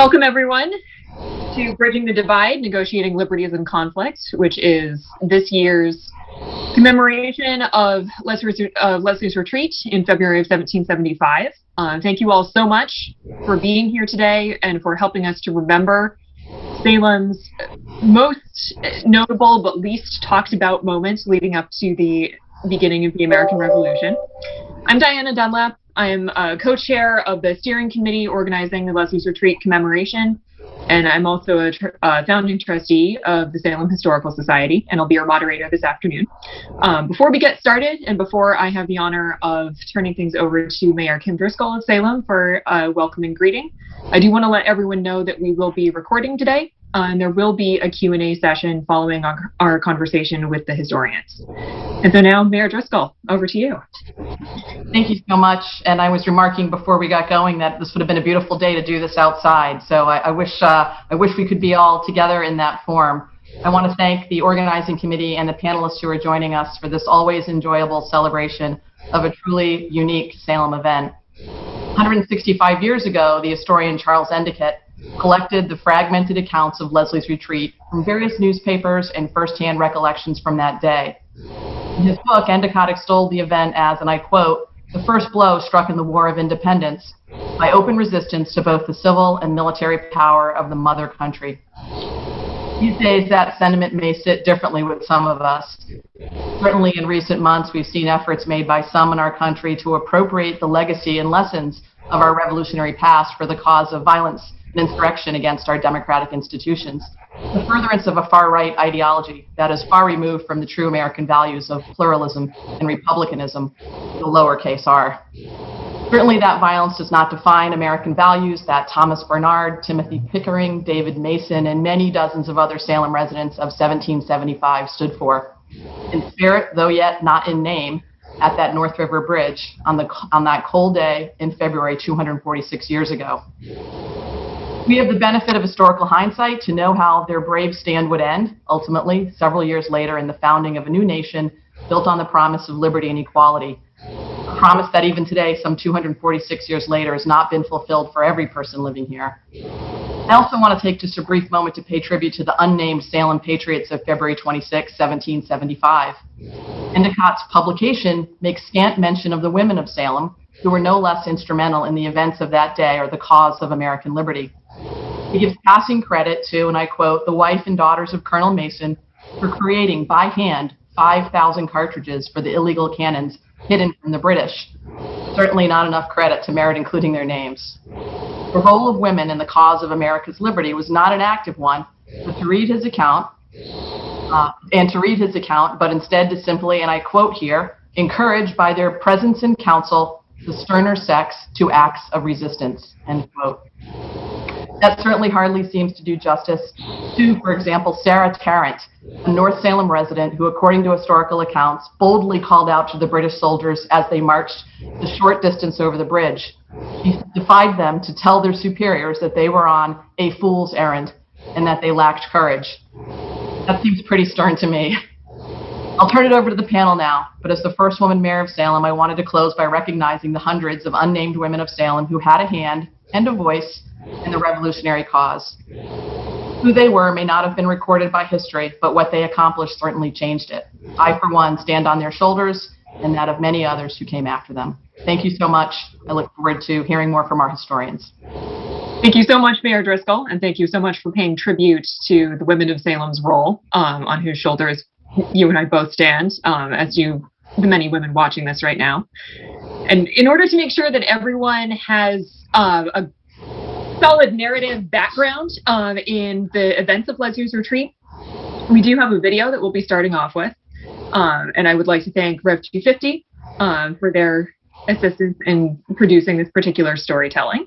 Welcome, everyone, to Bridging the Divide, Negotiating Liberties and Conflicts, which is this year's commemoration of Leslie's retreat in February of 1775. Thank you all so much for being here today and for helping us to remember Salem's most notable but least talked about moments leading up to the beginning of the American Revolution. I'm Diana Dunlap. I'm co-chair of the steering committee organizing the Leslie's Retreat commemoration, and I'm also a founding trustee of the Salem Historical Society, and I'll be your moderator this afternoon. Before we get started, and before I have the honor of turning things over to Mayor Kim Driscoll of Salem for a welcoming greeting, I do want to let everyone know that we will be recording today, and there will be a Q&A session following our conversation with the historians. And so now, Mayor Driscoll, over to you. Thank you so much. And I was remarking before we got going that this would have been a beautiful day to do this outside. So I wish we could be all together in that form. I want to thank the organizing committee and the panelists who are joining us for this always enjoyable celebration of a truly unique Salem event. 165 years ago, the historian Charles Endicott collected the fragmented accounts of Leslie's retreat from various newspapers and firsthand recollections from that day. In his book, Endicott extolled the event as, and I quote, "the first blow struck in the War of Independence by open resistance to both the civil and military power of the mother country." These days, that sentiment may sit differently with some of us. Certainly in recent months, we've seen efforts made by some in our country to appropriate the legacy and lessons of our revolutionary past for the cause of violence and insurrection against our democratic institutions, the furtherance of a far-right ideology that is far removed from the true American values of pluralism and republicanism, the lowercase r. Certainly that violence does not define American values that Thomas Bernard, Timothy Pickering, David Mason, and many dozens of other Salem residents of 1775 stood for. In spirit, though yet not in name, at that North River Bridge on that cold day in February 246 years ago. We have the benefit of historical hindsight to know how their brave stand would end, ultimately, several years later in the founding of a new nation built on the promise of liberty and equality. A promise that even today, some 246 years later, has not been fulfilled for every person living here. I also want to take just a brief moment to pay tribute to the unnamed Salem Patriots of February 26, 1775. Endicott's publication makes scant mention of the women of Salem, who were no less instrumental in the events of that day or the cause of American liberty. He gives passing credit to, and I quote, "the wife and daughters of Colonel Mason for creating by hand 5,000 cartridges for the illegal cannons hidden from the British." Certainly not enough credit to merit including their names. The role of women in the cause of America's liberty was not an active one, but to read his account, but instead to simply, and I quote here, "encouraged by their presence in council the sterner sex to acts of resistance," end quote. That certainly hardly seems to do justice to, for example, Sarah Tarrant, a North Salem resident who, according to historical accounts, boldly called out to the British soldiers as they marched the short distance over the bridge. She defied them to tell their superiors that they were on a fool's errand and that they lacked courage. That seems pretty stern to me. I'll turn it over to the panel now, but as the first woman mayor of Salem, I wanted to close by recognizing the hundreds of unnamed women of Salem who had a hand and a voice in the revolutionary cause. Who they were may not have been recorded by history, but what they accomplished certainly changed it. I, for one, stand on their shoulders and that of many others who came after them. Thank you so much. I look forward to hearing more from our historians. Thank you so much, Mayor Driscoll, and thank you so much for paying tribute to the women of Salem's role, on whose shoulders you and I both stand, as do the many women watching this right now. And in order to make sure that everyone has a solid narrative background in the events of Leslie's retreat, we do have a video that we'll be starting off with. And I would like to thank Rev 250 for their assistance in producing this particular storytelling.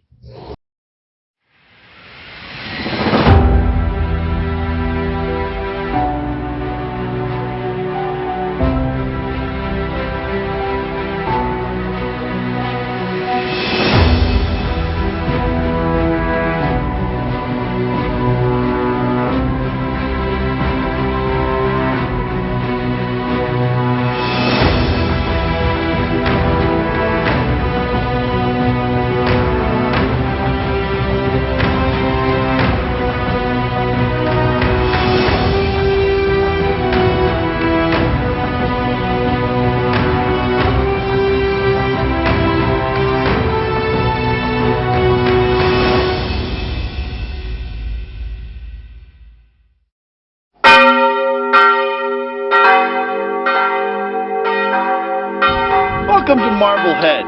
Marblehead.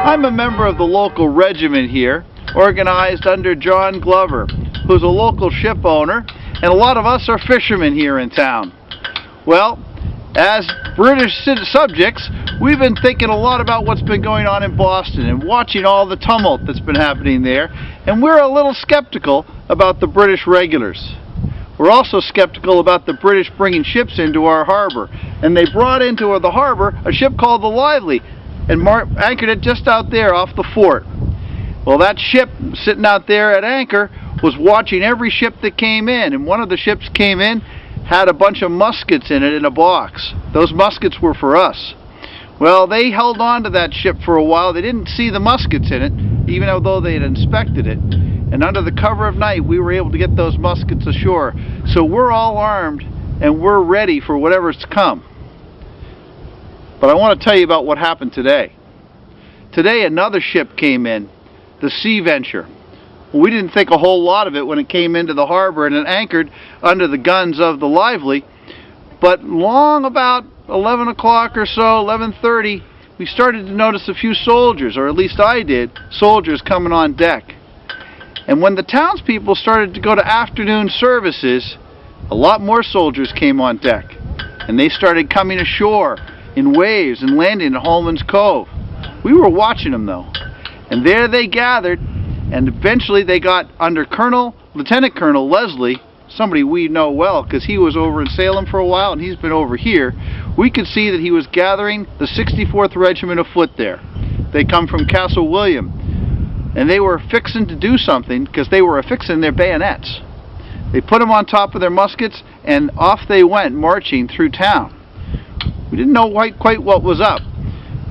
I'm a member of the local regiment here, organized under John Glover, who's a local ship owner, and a lot of us are fishermen here in town. Well, as British subjects, we've been thinking a lot about what's been going on in Boston and watching all the tumult that's been happening there, and we're a little skeptical about the British regulars. We're also skeptical about the British bringing ships into our harbor, and they brought into the harbor a ship called the Lively and anchored it just out there off the fort. Well, that ship sitting out there at anchor was watching every ship that came in, and one of the ships came in had a bunch of muskets in it in a box. Those muskets were for us. Well, they held on to that ship for a while. They didn't see the muskets in it, even though they had inspected it. And under the cover of night, we were able to get those muskets ashore. So we're all armed, and we're ready for whatever's to come. But I want to tell you about what happened today. Today, another ship came in, the Sea Venture. We didn't think a whole lot of it when it came into the harbor, and it anchored under the guns of the Lively. But long about 11 o'clock or so, 11:30, we started to notice a few soldiers, or at least I did, soldiers coming on deck. And when the townspeople started to go to afternoon services, a lot more soldiers came on deck. And they started coming ashore in waves and landing at Holman's Cove. We were watching them though. And there they gathered, and eventually they got under Lieutenant Colonel Leslie, somebody we know well because he was over in Salem for a while and he's been over here. We could see that he was gathering the 64th Regiment of Foot there. They come from Castle William. And they were fixing to do something because they were affixing their bayonets. They put them on top of their muskets and off they went marching through town. We didn't know quite what was up.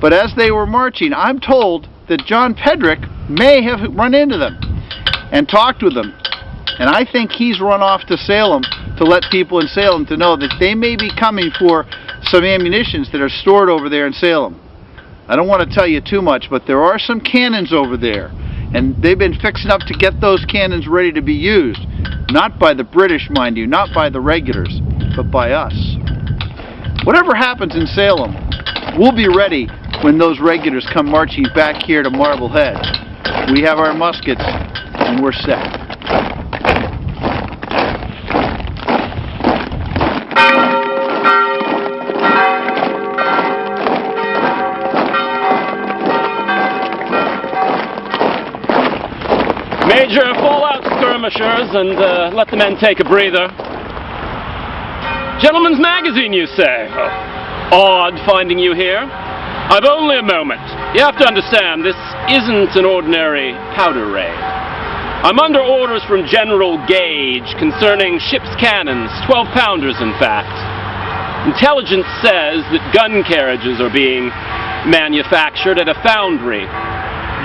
But as they were marching, I'm told that John Pedrick may have run into them and talked with them. And I think he's run off to Salem to let people in Salem to know that they may be coming for some ammunitions that are stored over there in Salem. I don't want to tell you too much, but there are some cannons over there. And they've been fixing up to get those cannons ready to be used. Not by the British, mind you, not by the regulars, but by us. Whatever happens in Salem, we'll be ready when those regulars come marching back here to Marblehead. We have our muskets, and we're set. Major, fall out skirmishers and let the men take a breather. Gentleman's magazine, you say? Oh, odd finding you here. I've only a moment. You have to understand, this isn't an ordinary powder raid. I'm under orders from General Gage concerning ship's cannons, 12-pounders in fact. Intelligence says that gun carriages are being manufactured at a foundry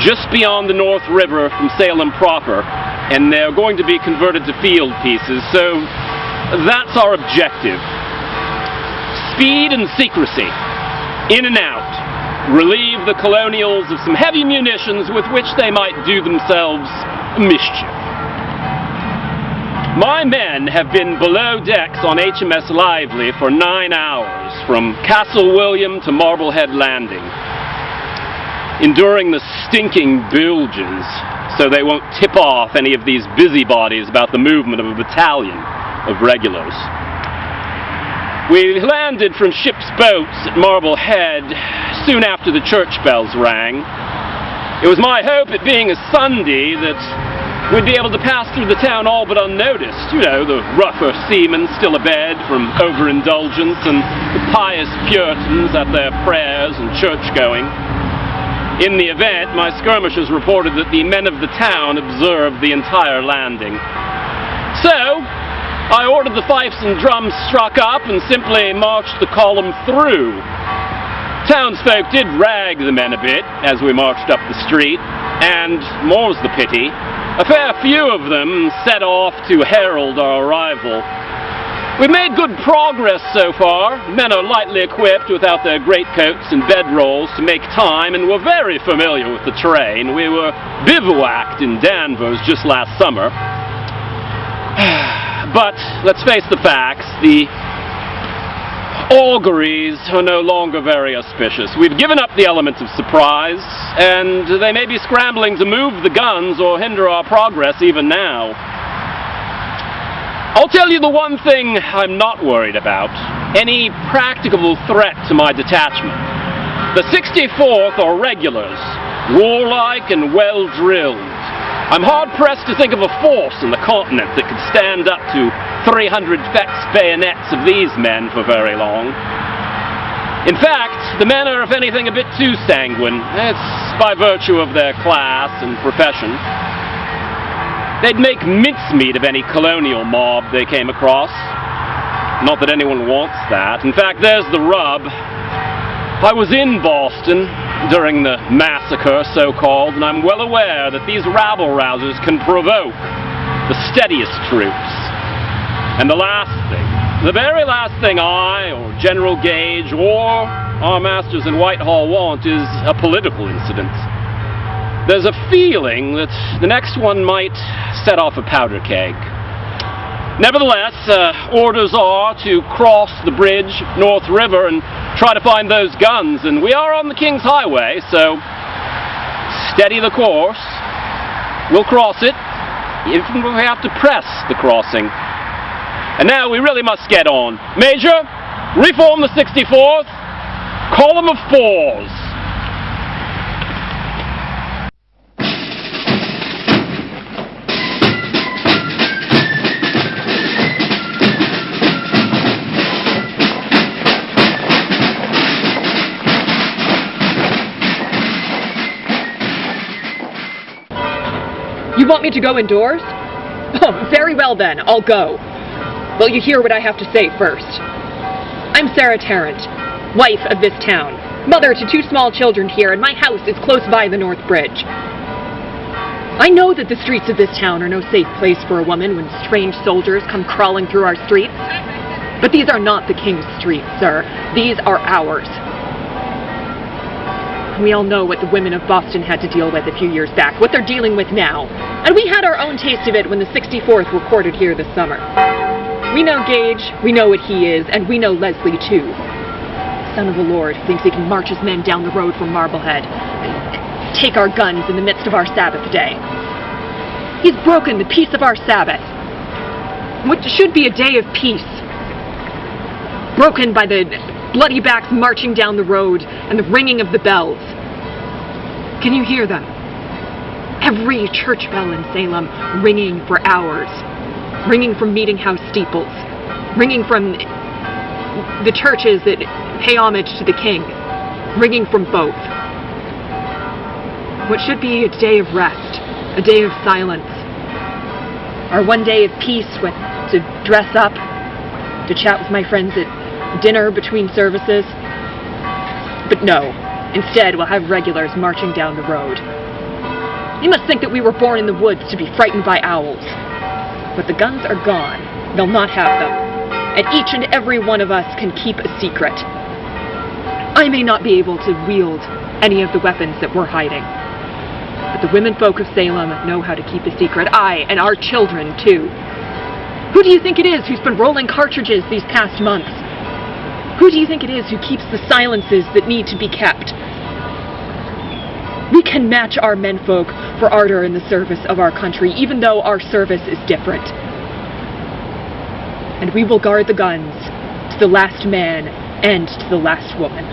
just beyond the North River from Salem proper, and they're going to be converted to field pieces, so that's our objective. Speed and secrecy, in and out, relieve the colonials of some heavy munitions with which they might do themselves mischief. My men have been below decks on HMS Lively for 9 hours, from Castle William to Marblehead Landing, enduring the stinking bilges so they won't tip off any of these busybodies about the movement of a battalion of regulars. We landed from ship's boats at Marblehead soon after the church bells rang. It was my hope, it being a Sunday, that we'd be able to pass through the town all but unnoticed. You know, the rougher seamen still abed from overindulgence and the pious Puritans at their prayers and church-going. In the event, my skirmishers reported that the men of the town observed the entire landing. So, I ordered the fifes and drums struck up and simply marched the column through. Townsfolk did rag the men a bit as we marched up the street, and, more's the pity, a fair few of them set off to herald our arrival. We've made good progress so far. Men are lightly equipped without their greatcoats and bedrolls to make time, and we're very familiar with the terrain. We were bivouacked in Danvers just last summer. But let's face the facts. The auguries are no longer very auspicious. We've given up the element of surprise, and they may be scrambling to move the guns or hinder our progress even now. I'll tell you the one thing I'm not worried about: any practicable threat to my detachment. The 64th are regulars, warlike and well-drilled. I'm hard-pressed to think of a force in the continent that could stand up to 300 fixed bayonets of these men for very long. In fact, the men are, if anything, a bit too sanguine. It's by virtue of their class and profession. They'd make mincemeat of any colonial mob they came across. Not that anyone wants that. In fact, there's the rub. I was in Boston during the massacre, so-called, and I'm well aware that these rabble-rousers can provoke the steadiest troops. And the last thing, the very last thing I, or General Gage, or our masters in Whitehall want is a political incident. There's a feeling that the next one might set off a powder keg. Nevertheless, orders are to cross the bridge, North River, and try to find those guns, and we are on the King's Highway, so steady the course. We'll cross it, even if we have to press the crossing. And now we really must get on. Major, reform the 64th, column of 4s. You want me to go indoors? Oh, very well then, I'll go. Well, you hear what I have to say first. I'm Sarah Tarrant, wife of this town, mother to 2 small children here, and my house is close by the North Bridge. I know that the streets of this town are no safe place for a woman when strange soldiers come crawling through our streets. But these are not the King's streets, sir. These are ours. We all know what the women of Boston had to deal with a few years back, what they're dealing with now. And we had our own taste of it when the 64th were quartered here this summer. We know Gage, we know what he is, and we know Leslie too. Son of the Lord who thinks he can march his men down the road from Marblehead and take our guns in the midst of our Sabbath day. He's broken the peace of our Sabbath, what should be a day of peace, broken by the bloody backs marching down the road and the ringing of the bells. Can you hear them? Every church bell in Salem ringing for hours, ringing from meeting house steeples, ringing from the churches that pay homage to the King, ringing from both. What should be a day of rest, a day of silence, our one day of peace when to dress up, to chat with my friends at dinner between services. But no, instead we'll have regulars marching down the road. You must think that we were born in the woods to be frightened by owls. But the guns are gone. They'll not have them. And each and every one of us can keep a secret. I may not be able to wield any of the weapons that we're hiding, but the women folk of Salem know how to keep a secret. I, and our children too. Who do you think it is who's been rolling cartridges these past months? Who do you think it is who keeps the silences that need to be kept? We can match our menfolk for ardor in the service of our country, even though our service is different. And we will guard the guns to the last man and to the last woman.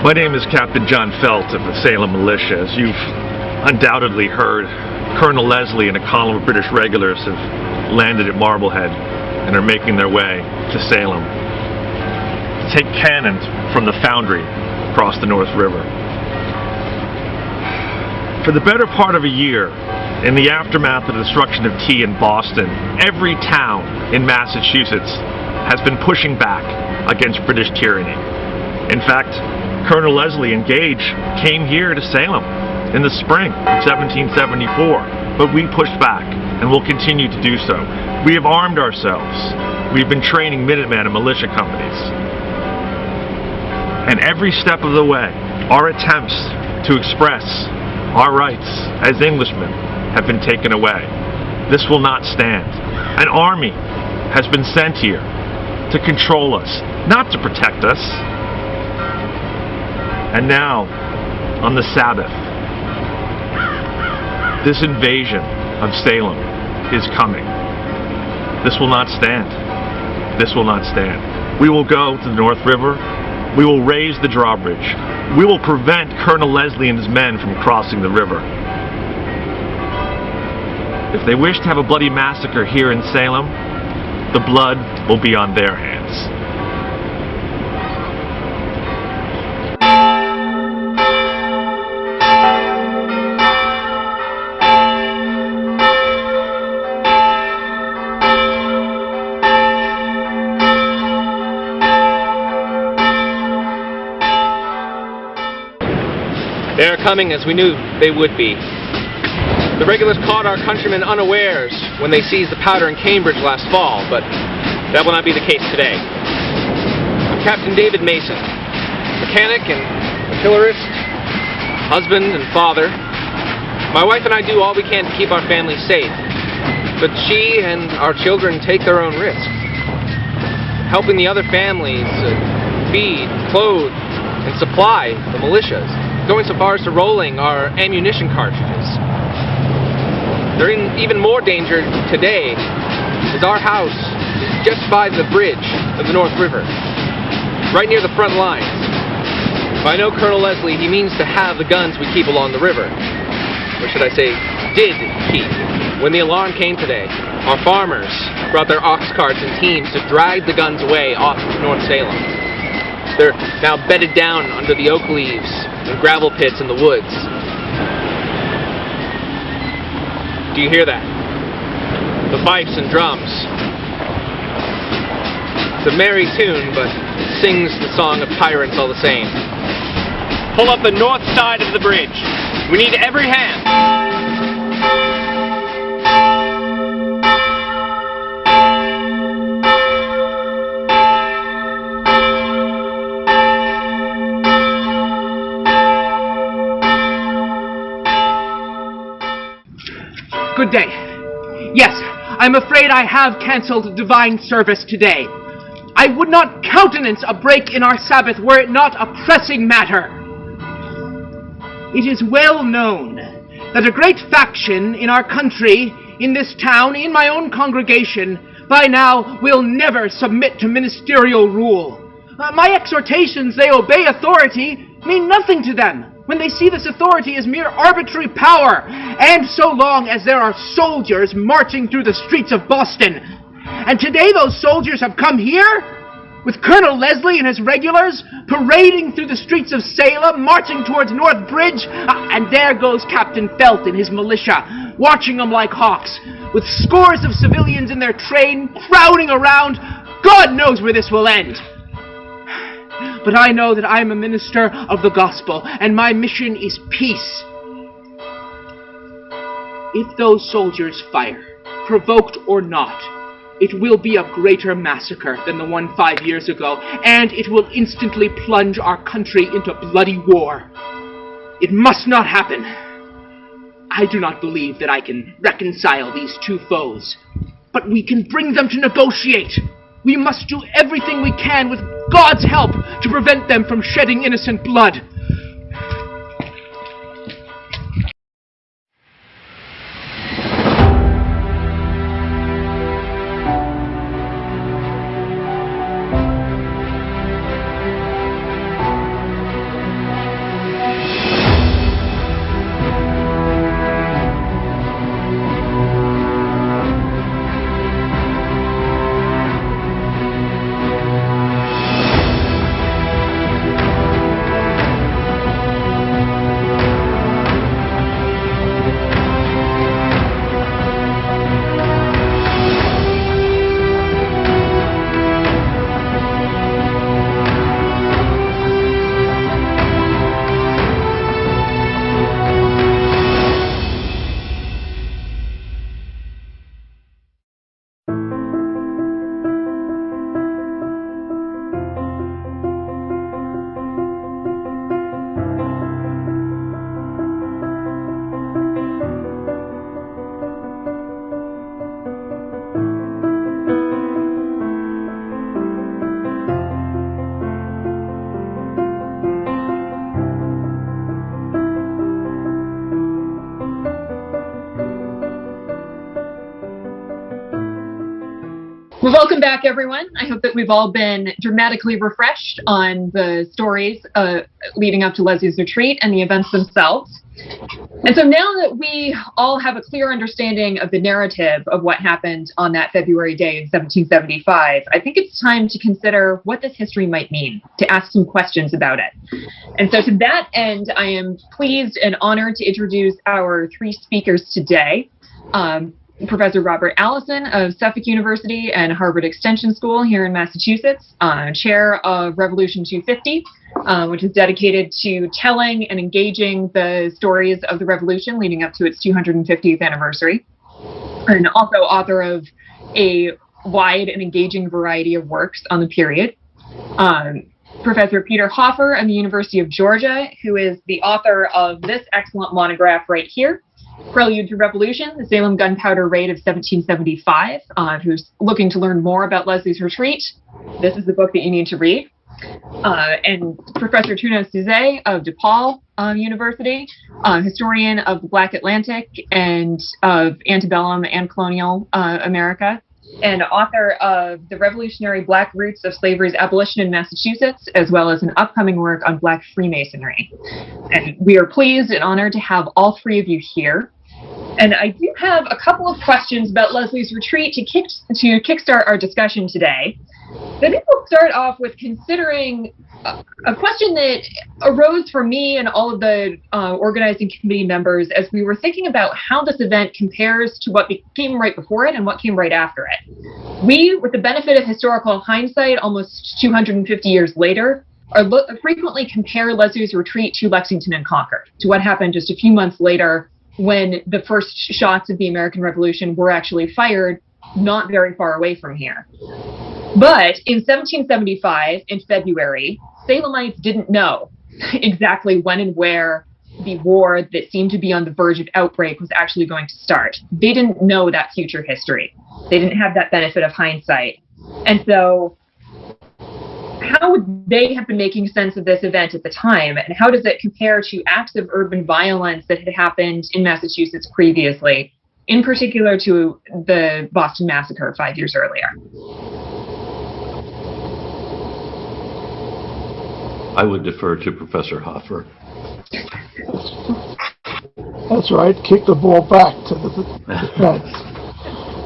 My name is Captain John Felt of the Salem Militia. As you've undoubtedly heard, Colonel Leslie and a column of British regulars have landed at Marblehead and are making their way to Salem to take cannon from the foundry across the North River. For the better part of a year, in the aftermath of the destruction of tea in Boston, every town in Massachusetts has been pushing back against British tyranny. In fact, Colonel Leslie and Gage came here to Salem in the spring of 1774, but we pushed back and will continue to do so. We have armed ourselves. We've been training Minutemen and militia companies. And every step of the way, our attempts to express our rights as Englishmen have been taken away. This will not stand. An army has been sent here to control us, not to protect us. And now, on the Sabbath, this invasion of Salem is coming. This will not stand. This will not stand. We will go to the North River. We will raise the drawbridge. We will prevent Colonel Leslie and his men from crossing the river. If they wish to have a bloody massacre here in Salem, the blood will be on their hands. They are coming as we knew they would be. The regulars caught our countrymen unawares when they seized the powder in Cambridge last fall, but that will not be the case today. I'm Captain David Mason, mechanic and artillerist, husband and father. My wife and I do all we can to keep our family safe, but she and our children take their own risks, helping the other families feed, clothe, and supply the militias, going so far as to rolling our ammunition cartridges. They're in even more danger today, as our house is just by the bridge of the North River, right near the front lines. If I know Colonel Leslie, he means to have the guns we keep along the river. Or should I say, did keep. When the alarm came today, our farmers brought their ox carts and teams to drag the guns away off North Salem. They're now bedded down under the oak leaves and gravel pits in the woods. Do you hear that? The fifes and drums. It's a merry tune, but it sings the song of tyrants all the same. Pull up the north side of the bridge. We need every hand. Good day. Yes, I'm afraid I have cancelled divine service today. I would not countenance a break in our Sabbath were it not a pressing matter. It is well known that a great faction in our country, in this town, in my own congregation, by now will never submit to ministerial rule. My exhortations they obey authority mean nothing to them when they see this authority as mere arbitrary power, and so long as there are soldiers marching through the streets of Boston. And today those soldiers have come here, with Colonel Leslie and his regulars, parading through the streets of Salem, marching towards North Bridge, and there goes Captain Felt and his militia, watching them like hawks, with scores of civilians in their train, crowding around. God knows where this will end. But I know that I am a minister of the gospel, and my mission is peace. If those soldiers fire, provoked or not, it will be a greater massacre than the one 5 years ago, and it will instantly plunge our country into bloody war. It must not happen. I do not believe that I can reconcile these two foes, but we can bring them to negotiate. We must do everything we can with God's help to prevent them from shedding innocent blood. Well, welcome back, everyone. I hope that we've all been dramatically refreshed on the stories leading up to Leslie's retreat and the events themselves. And so now that we all have a clear understanding of the narrative of what happened on that February day in 1775, I think it's time to consider what this history might mean, to ask some questions about it. And so to that end, I am pleased and honored to introduce our three speakers today. Professor Robert Allison of Suffolk University and Harvard Extension School here in Massachusetts, chair of Revolution 250, which is dedicated to telling and engaging the stories of the revolution leading up to its 250th anniversary, and also author of a wide and engaging variety of works on the period. Professor Peter Hoffer of the University of Georgia, who is the author of this excellent monograph right here, Prelude to Revolution, the Salem Gunpowder Raid of 1775, who's looking to learn more about Leslie's retreat. This is the book that you need to read. And Professor Truno Suzet of DePaul University, historian of the Black Atlantic and of antebellum and colonial America, and author of The Revolutionary Black Roots of Slavery's Abolition in Massachusetts, as well as an upcoming work on Black Freemasonry. And we are pleased and honored to have all three of you here. And I do have a couple of questions about Leslie's retreat to kickstart our discussion today. I think we'll start off with considering a question that arose for me and all of the organizing committee members as we were thinking about how this event compares to what came right before it and what came right after it. We, with the benefit of historical hindsight, almost 250 years later, frequently compare Leslie's retreat to Lexington and Concord, to what happened just a few months later when the first shots of the American Revolution were actually fired not very far away from here. But in 1775, in February, Salemites didn't know exactly when and where the war that seemed to be on the verge of outbreak was actually going to start. They didn't know that future history. They didn't have that benefit of hindsight. And so how would they have been making sense of this event at the time? And how does it compare to acts of urban violence that had happened in Massachusetts previously, in particular to the Boston Massacre 5 years earlier? I would defer to Professor Hoffer. That's right. Kick the ball back to the defense.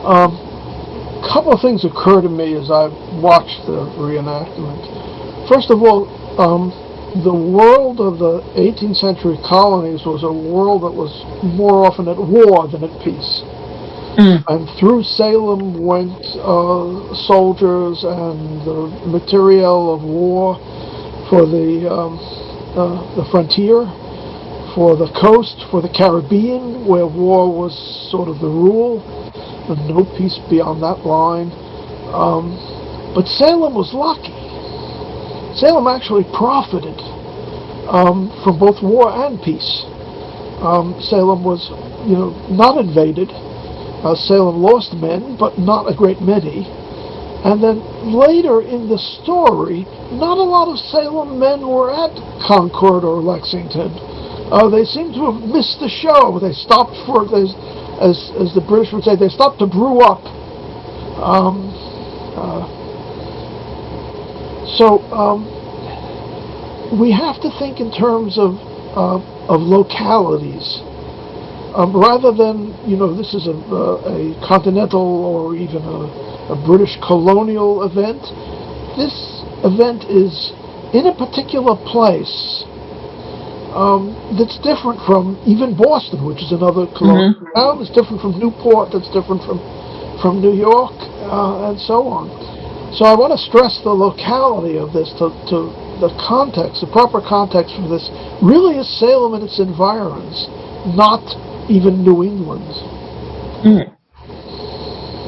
A couple of things occur to me as I watched the reenactment. First of all, the world of the 18th century colonies was a world that was more often at war than at peace. And through Salem went soldiers and the material of war for the frontier, for the coast, for the Caribbean, where war was sort of the rule, and no peace beyond that line. But Salem was lucky. Salem actually profited from both war and peace. Salem was, not invaded. Salem lost men, but not a great many. And then later in the story, not a lot of Salem men were at Concord or Lexington. They seem to have missed the show. They stopped as the British would say, they stopped to brew up. We have to think in terms of localities. Rather than, this is a continental or even a British colonial event, this event is in a particular place that's different from even Boston, which is another colonial town. It's different from Newport, that's different from New York, and so on. So I want to stress the locality of this, to the context, the proper context for this really is Salem and its environs, not even New England.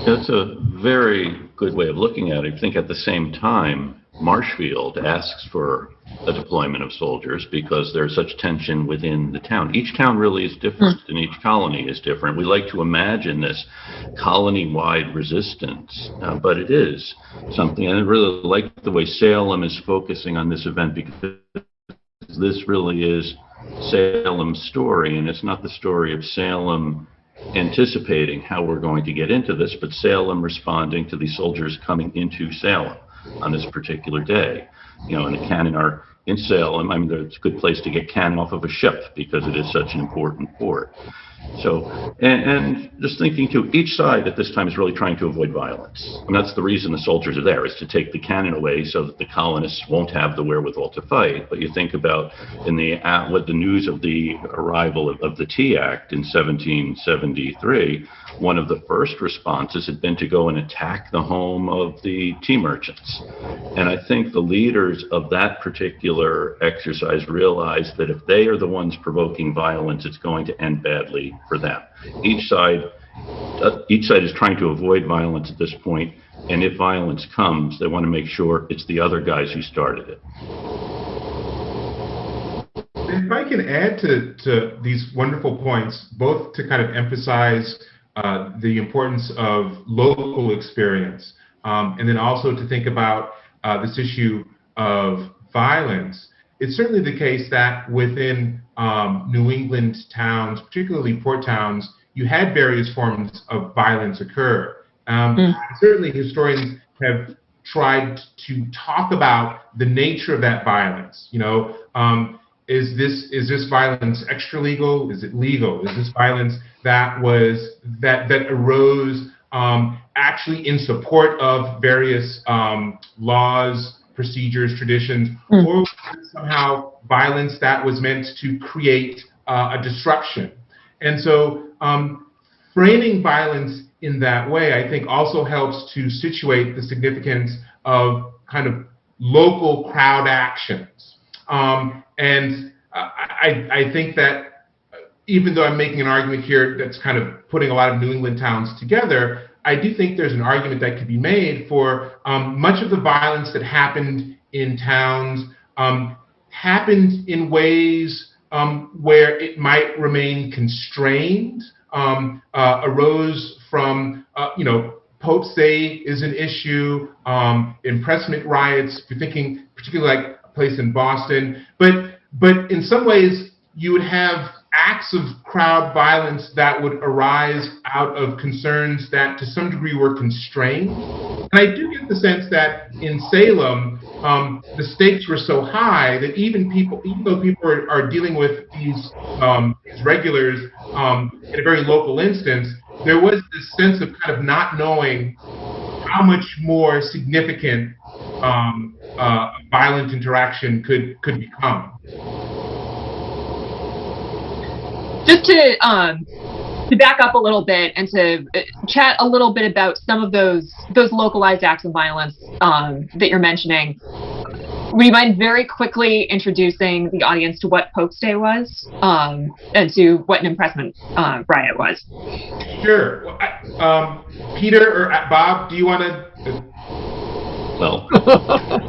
That's a very good way of looking at it. I think at the same time, Marshfield asks for a deployment of soldiers because there's such tension within the town. Each town really is different, and each colony is different. We like to imagine this colony-wide resistance, but it is something. And I really like the way Salem is focusing on this event, because this really is Salem's story, and it's not the story of Salem anticipating how we're going to get into this, but Salem responding to the soldiers coming into Salem on this particular day. And the cannon are in Salem. I mean, it's a good place to get cannon off of a ship because it is such an important port. So, and just thinking too, each side at this time is really trying to avoid violence. And that's the reason the soldiers are there, is to take the cannon away so that the colonists won't have the wherewithal to fight. But you think about what the news of the arrival of the Tea Act in 1773, one of the first responses had been to go and attack the home of the tea merchants. And I think the leaders of that particular exercise realized that if they are the ones provoking violence, it's going to end badly for them. Each side is trying to avoid violence at this point, and if violence comes, they want to make sure it's the other guys who started it. If I can add to these wonderful points, both to kind of emphasize the importance of local experience, and then also to think about this issue of violence. It's certainly the case that within New England towns, particularly port towns, you had various forms of violence occur. Certainly historians have tried to talk about the nature of that violence. Is this violence extra legal? Is it legal? Is this violence that arose actually in support of various laws, procedures, traditions, or was it somehow violence that was meant to create a disruption? And so framing violence in that way, I think, also helps to situate the significance of kind of local crowd actions. And I think that even though I'm making an argument here that's kind of putting a lot of New England towns together, I do think there's an argument that could be made for much of the violence that happened in towns happened in ways where it might remain constrained, arose from, Pope's Day is an issue, impressment riots, if you're thinking particularly like a place in Boston, but in some ways you would have acts of crowd violence that would arise out of concerns that to some degree were constrained. And I do get the sense that in Salem, the stakes were so high that even though people are dealing with these regulars in a very local instance, there was this sense of kind of not knowing how much more significant violent interaction could become. Just to back up a little bit and to chat a little bit about some of those localized acts of violence that you're mentioning, would you mind very quickly introducing the audience to what Pope's Day was and to what an impressment riot was? Sure. Peter or Bob, do you want to? Well,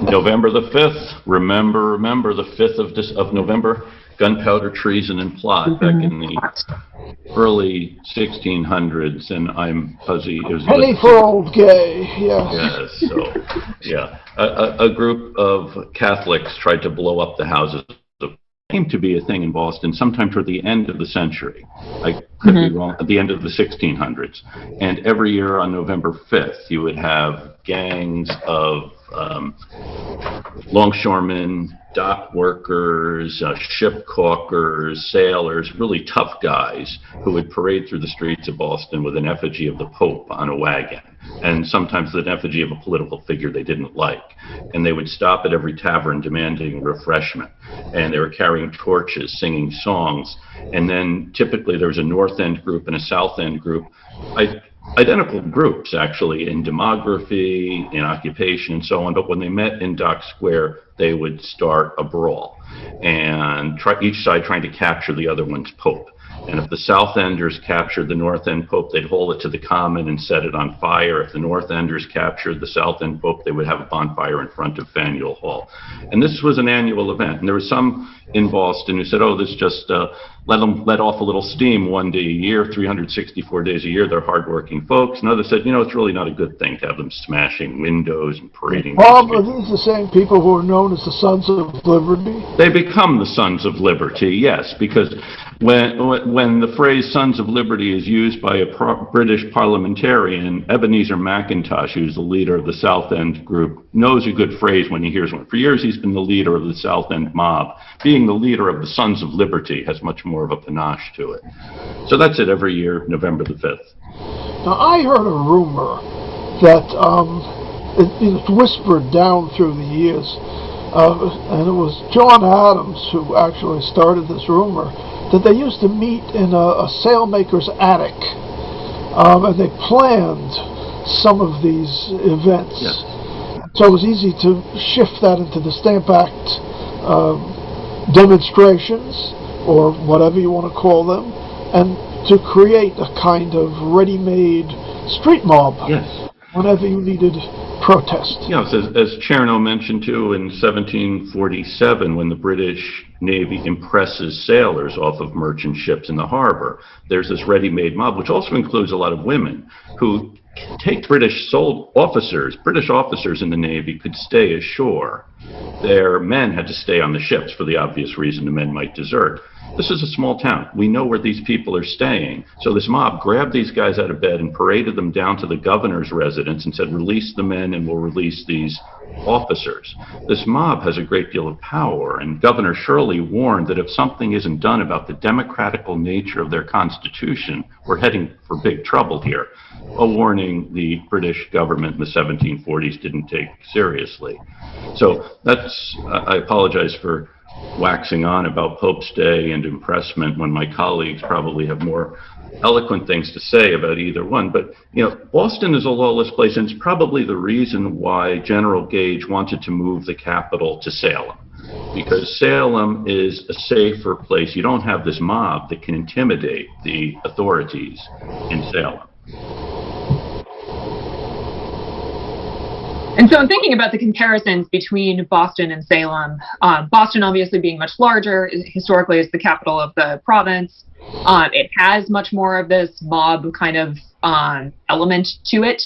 November the 5th, remember the 5th of November, gunpowder, treason, and plot back in the early 1600s, and I'm fuzzy. It was Penny for Old Gay, yeah. Yes, so, yeah. A group of Catholics tried to blow up the houses. It came to be a thing in Boston sometime toward the end of the century. I could be wrong, at the end of the 1600s. And every year on November 5th, you would have gangs of longshoremen, dock workers, ship caulkers, sailors, really tough guys who would parade through the streets of Boston with an effigy of the Pope on a wagon, and sometimes an effigy of a political figure they didn't like. And they would stop at every tavern demanding refreshment, and they were carrying torches, singing songs, and then typically there was a North End group and a South End group. Identical groups, actually, in demography, in occupation, and so on. But when they met in Dock Square, they would start a brawl, and each side trying to capture the other one's pope. And if the South Enders captured the North End Pope, they'd hold it to the Common and set it on fire. If the North Enders captured the South End Pope, they would have a bonfire in front of Faneuil Hall. And this was an annual event. And there was some in Boston who said, oh, this is just let off a little steam one day a year, 364 days a year. They're hardworking folks. And others said, it's really not a good thing to have them smashing windows and parading. Bob, are these the same people who are known as the Sons of Liberty? They become the Sons of Liberty, yes, because when the phrase Sons of Liberty is used by a British parliamentarian, Ebenezer McIntosh, who's the leader of the South End group, knows a good phrase when he hears one. For years, he's been the leader of the South End mob. Being the leader of the Sons of Liberty has much more of a panache to it. So that's it every year, November the 5th. Now, I heard a rumor that it's whispered down through the years, and it was John Adams who actually started this rumor, that they used to meet in a sailmaker's attic, and they planned some of these events. Yes. So it was easy to shift that into the Stamp Act demonstrations, or whatever you want to call them, and to create a kind of ready-made street mob. Yes. Whenever you needed protest. Yes, as Chernow mentioned too, in 1747, when the British Navy impresses sailors off of merchant ships in the harbor, there's this ready-made mob, which also includes a lot of women who take British officers in the Navy could stay ashore. Their men had to stay on the ships for the obvious reason the men might desert. This is a small town. We know where these people are staying. So this mob grabbed these guys out of bed and paraded them down to the governor's residence and said, release the men and we'll release these officers. This mob has a great deal of power, and Governor Shirley warned that if something isn't done about the democratical nature of their constitution, we're heading for big trouble here. A warning the British government in the 1740s didn't take seriously. So I apologize for waxing on about Pope's Day and impressment when my colleagues probably have more eloquent things to say about either one. But, Boston is a lawless place, and it's probably the reason why General Gage wanted to move the capital to Salem, because Salem is a safer place. You don't have this mob that can intimidate the authorities in Salem. And so I'm thinking about the comparisons between Boston and Salem. Boston obviously being much larger, historically is the capital of the province. It has much more of this mob kind of element to it,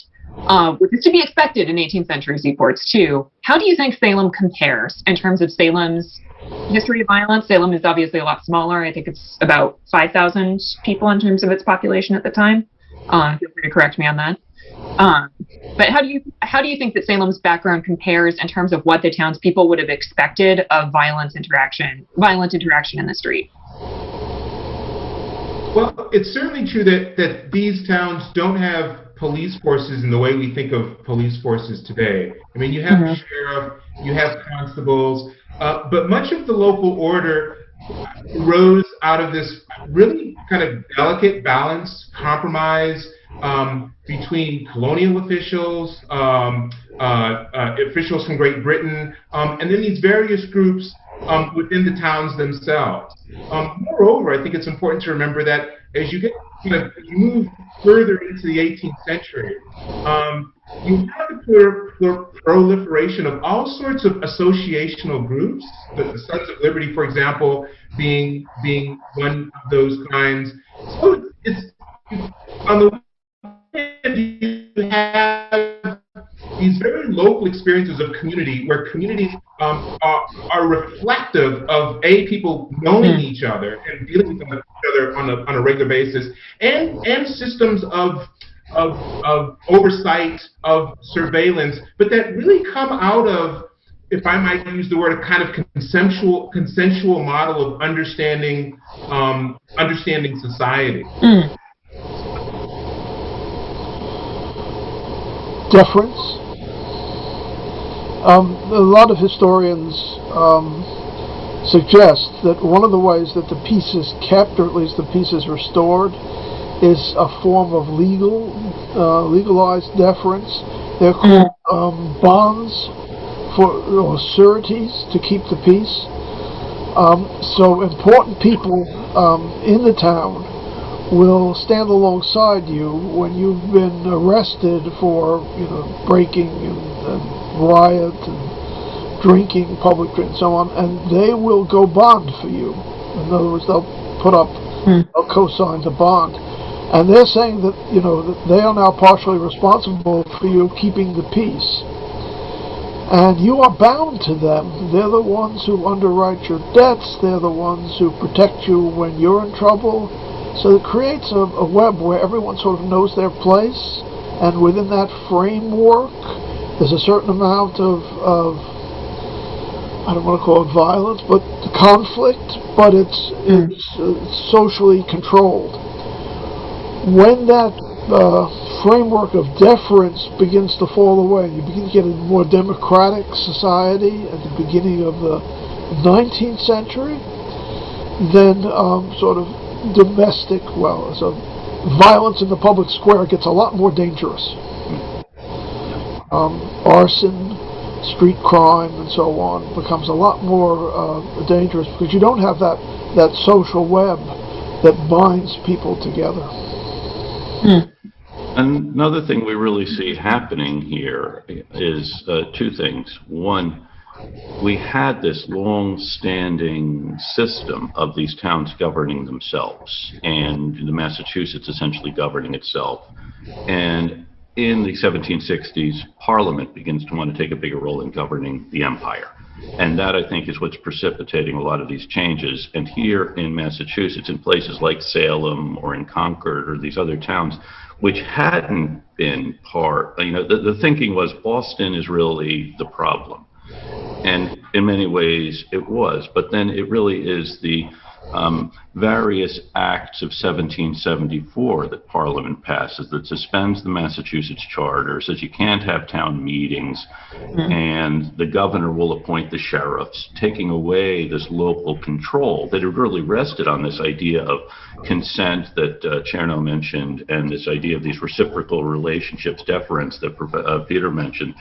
which is to be expected in 18th century seaports too. How do you think Salem compares in terms of Salem's history of violence? Salem is obviously a lot smaller. I think it's about 5,000 people in terms of its population at the time. Feel free to correct me on that. But how do you think that Salem's background compares in terms of what the townspeople would have expected of violent interaction in the street? Well, it's certainly true that these towns don't have police forces in the way we think of police forces today. I mean, you have a sheriff, you have constables, but much of the local order rose out of this really kind of delicate, balanced compromise between colonial officials, officials from Great Britain, and then these various groups within the towns themselves. Moreover, I think it's important to remember that as you move further into the 18th century, you have the proliferation of all sorts of associational groups, the Sons of Liberty, for example, being one of those kinds. So it's on the you have these very local experiences of community, where communities are reflective of people knowing each other and dealing with each other on a regular basis, and systems of oversight, of surveillance, but that really come out of, if I might use the word, a kind of consensual model of understanding society. Deference. A lot of historians suggest that one of the ways that the peace is kept, or at least the peace is restored, is a form of legalized deference. They're called bonds or sureties to keep the peace. So important people in the town will stand alongside you when you've been arrested for, breaking and riot and drinking, public drink, and so on, and they will go bond for you. In other words, they'll put up co-signed the bond. And they're saying that, that they are now partially responsible for you keeping the peace. And you are bound to them. They're the ones who underwrite your debts. They're the ones who protect you when you're in trouble. So it creates a web where everyone sort of knows their place. And within that framework, there's a certain amount of I don't want to call it violence, but conflict, but it's socially controlled. When that framework of deference begins to fall away, you begin to get a more democratic society at the beginning of the 19th century, then sort of violence in the public square gets a lot more dangerous. Arson, street crime, and so on becomes a lot more dangerous because you don't have that social web that binds people together. Another thing we really see happening here is two things. One, we had this long-standing system of these towns governing themselves, and Massachusetts essentially governing itself. And in the 1760s, Parliament begins to want to take a bigger role in governing the empire. And that, I think, is what's precipitating a lot of these changes. And here in Massachusetts, in places like Salem or in Concord or these other towns, which hadn't been part, the thinking was Boston is really the problem. And in many ways it was, but then it really is the various acts of 1774 that Parliament passes that suspends the Massachusetts Charter, says you can't have town meetings, and the governor will appoint the sheriffs, taking away this local control that had really rested on this idea of consent that Cherno mentioned, and this idea of these reciprocal relationships, deference that Peter mentioned.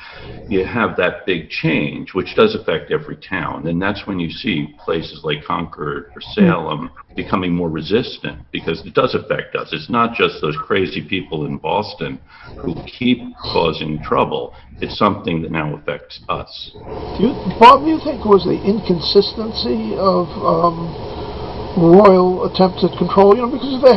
You have that big change, which does affect every town, and that's when you see places like Concord or Salem becoming more resistant, because it does affect us. It's not just those crazy people in Boston who keep causing trouble. It's something that now affects us. Bob, do you think it was the inconsistency of royal attempts at control? Because they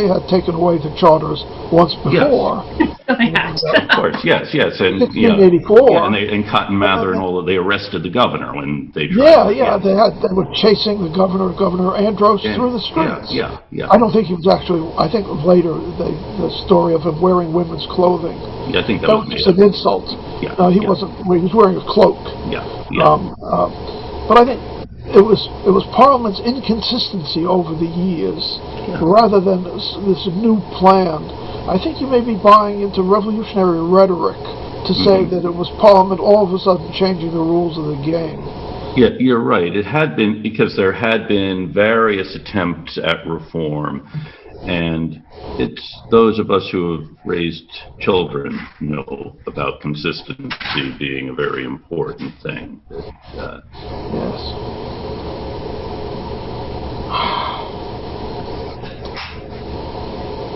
had taken away the charters once before. Yes. Of course, yes, and 1684. And Cotton Mather and all of, they arrested the governor when they tried. They were chasing the Governor Andros through the streets. I don't think he was actually. I think later the story of him wearing women's clothing. Yeah, I think that was just an insult. He wasn't. He was wearing a cloak. But I think it was Parliament's inconsistency over the years, rather than this new plan. I think you may be buying into revolutionary rhetoric to say that it was Parliament all of a sudden changing the rules of the game. Yeah, you're right. It had been, because there had been various attempts at reform, and it's those of us who have raised children know about consistency being a very important thing. Yes.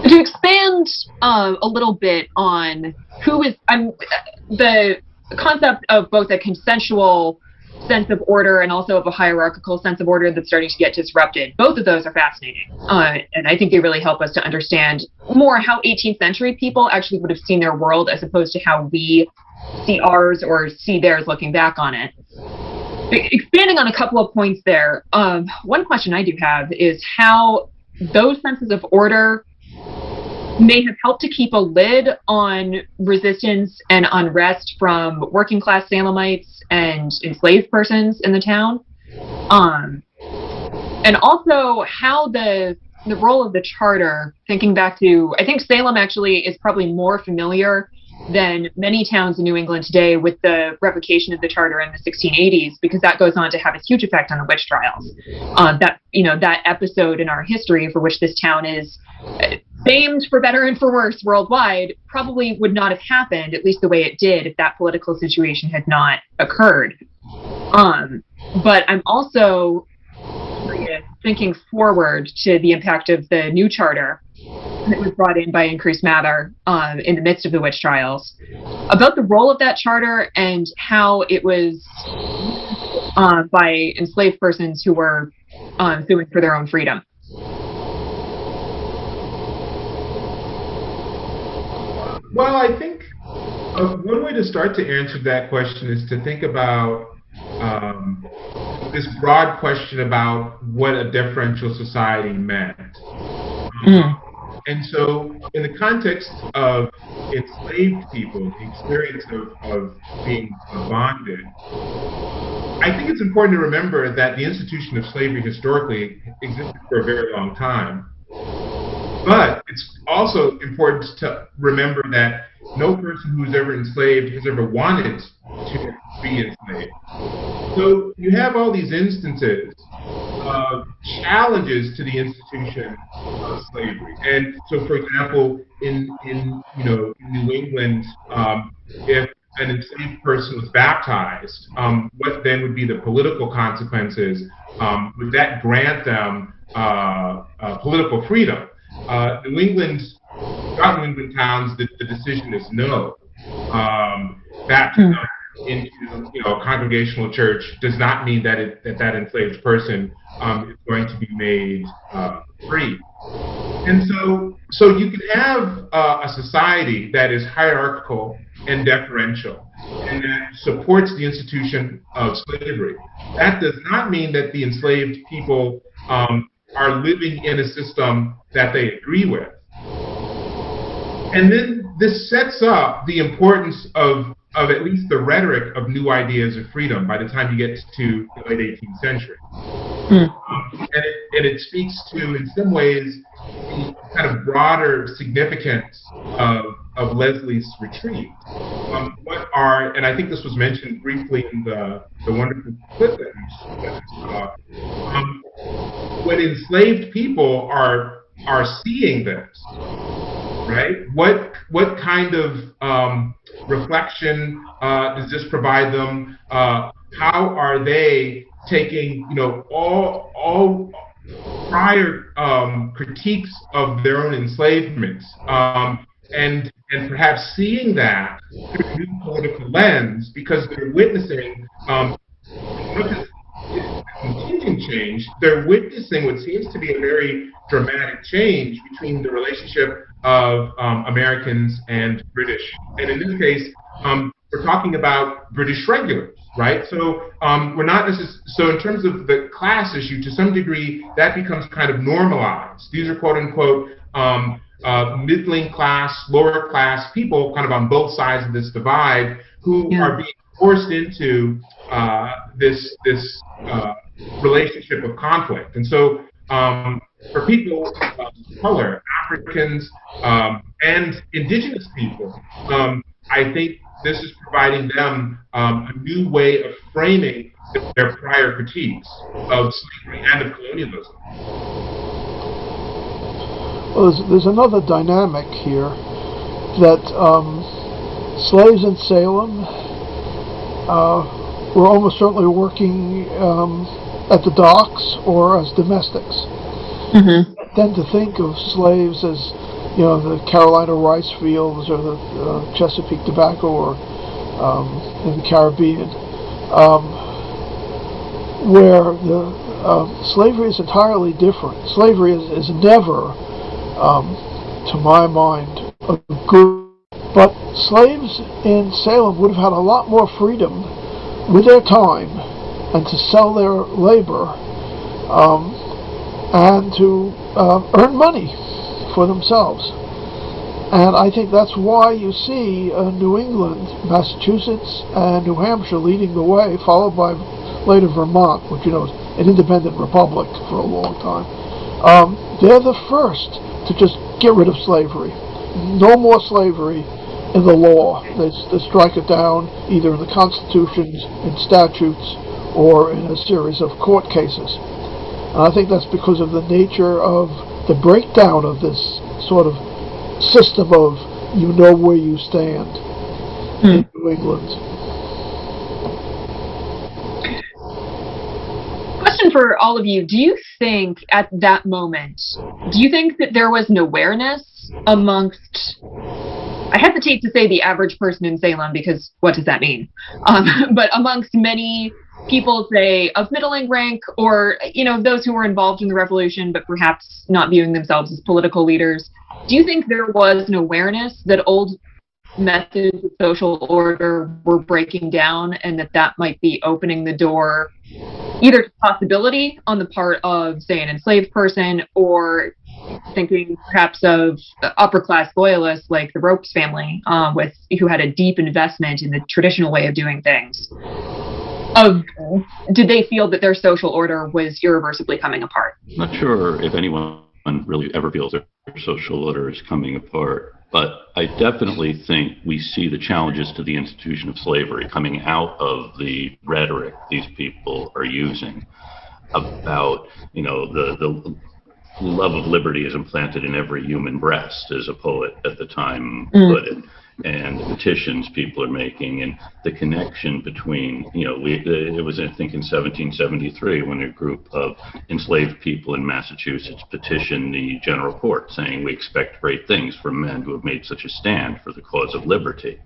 To expand a little bit on the concept of both a consensual sense of order and also of a hierarchical sense of order that's starting to get disrupted. Both of those are fascinating, and I think they really help us to understand more how 18th century people actually would have seen their world as opposed to how we see ours or see theirs looking back on it. Expanding on a couple of points there, one question I do have is how those senses of order may have helped to keep a lid on resistance and unrest from working class Salemites and enslaved persons in the town. And also how the role of the charter, thinking back to, I think Salem actually is probably more familiar than many towns in New England today with the revocation of the charter in the 1680s, because that goes on to have a huge effect on the witch trials. That episode in our history for which this town is famed for better and for worse worldwide probably would not have happened, at least the way it did, if that political situation had not occurred. But I'm also thinking forward to the impact of the new charter that was brought in by Increase Mather in the midst of the witch trials, about the role of that charter and how it was by enslaved persons who were suing for their own freedom. Well, I think one way to start to answer that question is to think about this broad question about what a differential society meant. And so, in the context of enslaved people, the experience of being bonded, I think it's important to remember that the institution of slavery historically existed for a very long time. But it's also important to remember that no person who's ever enslaved has ever wanted to be enslaved. So you have all these instances of challenges to the institution of slavery. And so, for example, in New England, if an enslaved person was baptized, what then would be the political consequences? Would that grant them political freedom? Throughout New England towns, the decision is no. Baptism into a congregational church does not mean that that enslaved person is going to be made free. And so you can have a society that is hierarchical and deferential and that supports the institution of slavery. That does not mean that the enslaved people are living in a system that they agree with. And then this sets up the importance of at least the rhetoric of new ideas of freedom by the time you get to the late 18th century. And it speaks to, in some ways, the kind of broader significance of Leslie's retreat. And I think this was mentioned briefly in the wonderful clip that you saw, when enslaved people are seeing this, right? What kind of reflection does this provide them? How are they taking, all prior critiques of their own enslavement, and perhaps seeing that through a new political lens, because they're witnessing not just contingent change, they're witnessing what seems to be a very dramatic change between the relationship of Americans and British. And in this case, we're talking about British regulars, right? So we're not necessarily, so in terms of the class issue, to some degree, that becomes kind of normalized. These are quote unquote middling class, lower class people kind of on both sides of this divide who are being forced into this relationship of conflict. And so for people of color, Africans, and indigenous people, I think this is providing them a new way of framing their prior critiques of slavery and of colonialism. Well, there's another dynamic here that slaves in Salem were almost certainly working at the docks or as domestics. I tend to think of slaves as, the Carolina rice fields or the Chesapeake tobacco or in the Caribbean, where the slavery is entirely different. Slavery is never, to my mind, a good. But slaves in Salem would have had a lot more freedom with their time and to sell their labor and to earn money for themselves. And I think that's why you see New England, Massachusetts, and New Hampshire leading the way, followed by later Vermont, which is an independent republic for a long time. They're the first to just get rid of slavery. No more slavery in the law. They strike it down either in the constitutions, in statutes, or in a series of court cases. And I think that's because of the nature of the breakdown of this sort of system of where you stand in New England. Question for all of you. Do you think at that moment, that there was an awareness amongst, I hesitate to say the average person in Salem because what does that mean? But amongst many people, say, of middling rank or, those who were involved in the revolution but perhaps not viewing themselves as political leaders, do you think there was an awareness that old methods of social order were breaking down, and that might be opening the door either to possibility on the part of, say, an enslaved person, or thinking perhaps of upper-class loyalists like the Ropes family, who had a deep investment in the traditional way of doing things. Did they feel that their social order was irreversibly coming apart? I'm not sure if anyone really ever feels their social order is coming apart, but I definitely think we see the challenges to the institution of slavery coming out of the rhetoric these people are using about, the love of liberty is implanted in every human breast, as a poet at the time put it, and the petitions people are making, and the connection between, it was, I think, in 1773 when a group of enslaved people in Massachusetts petitioned the General Court saying, we expect great things from men who have made such a stand for the cause of liberty.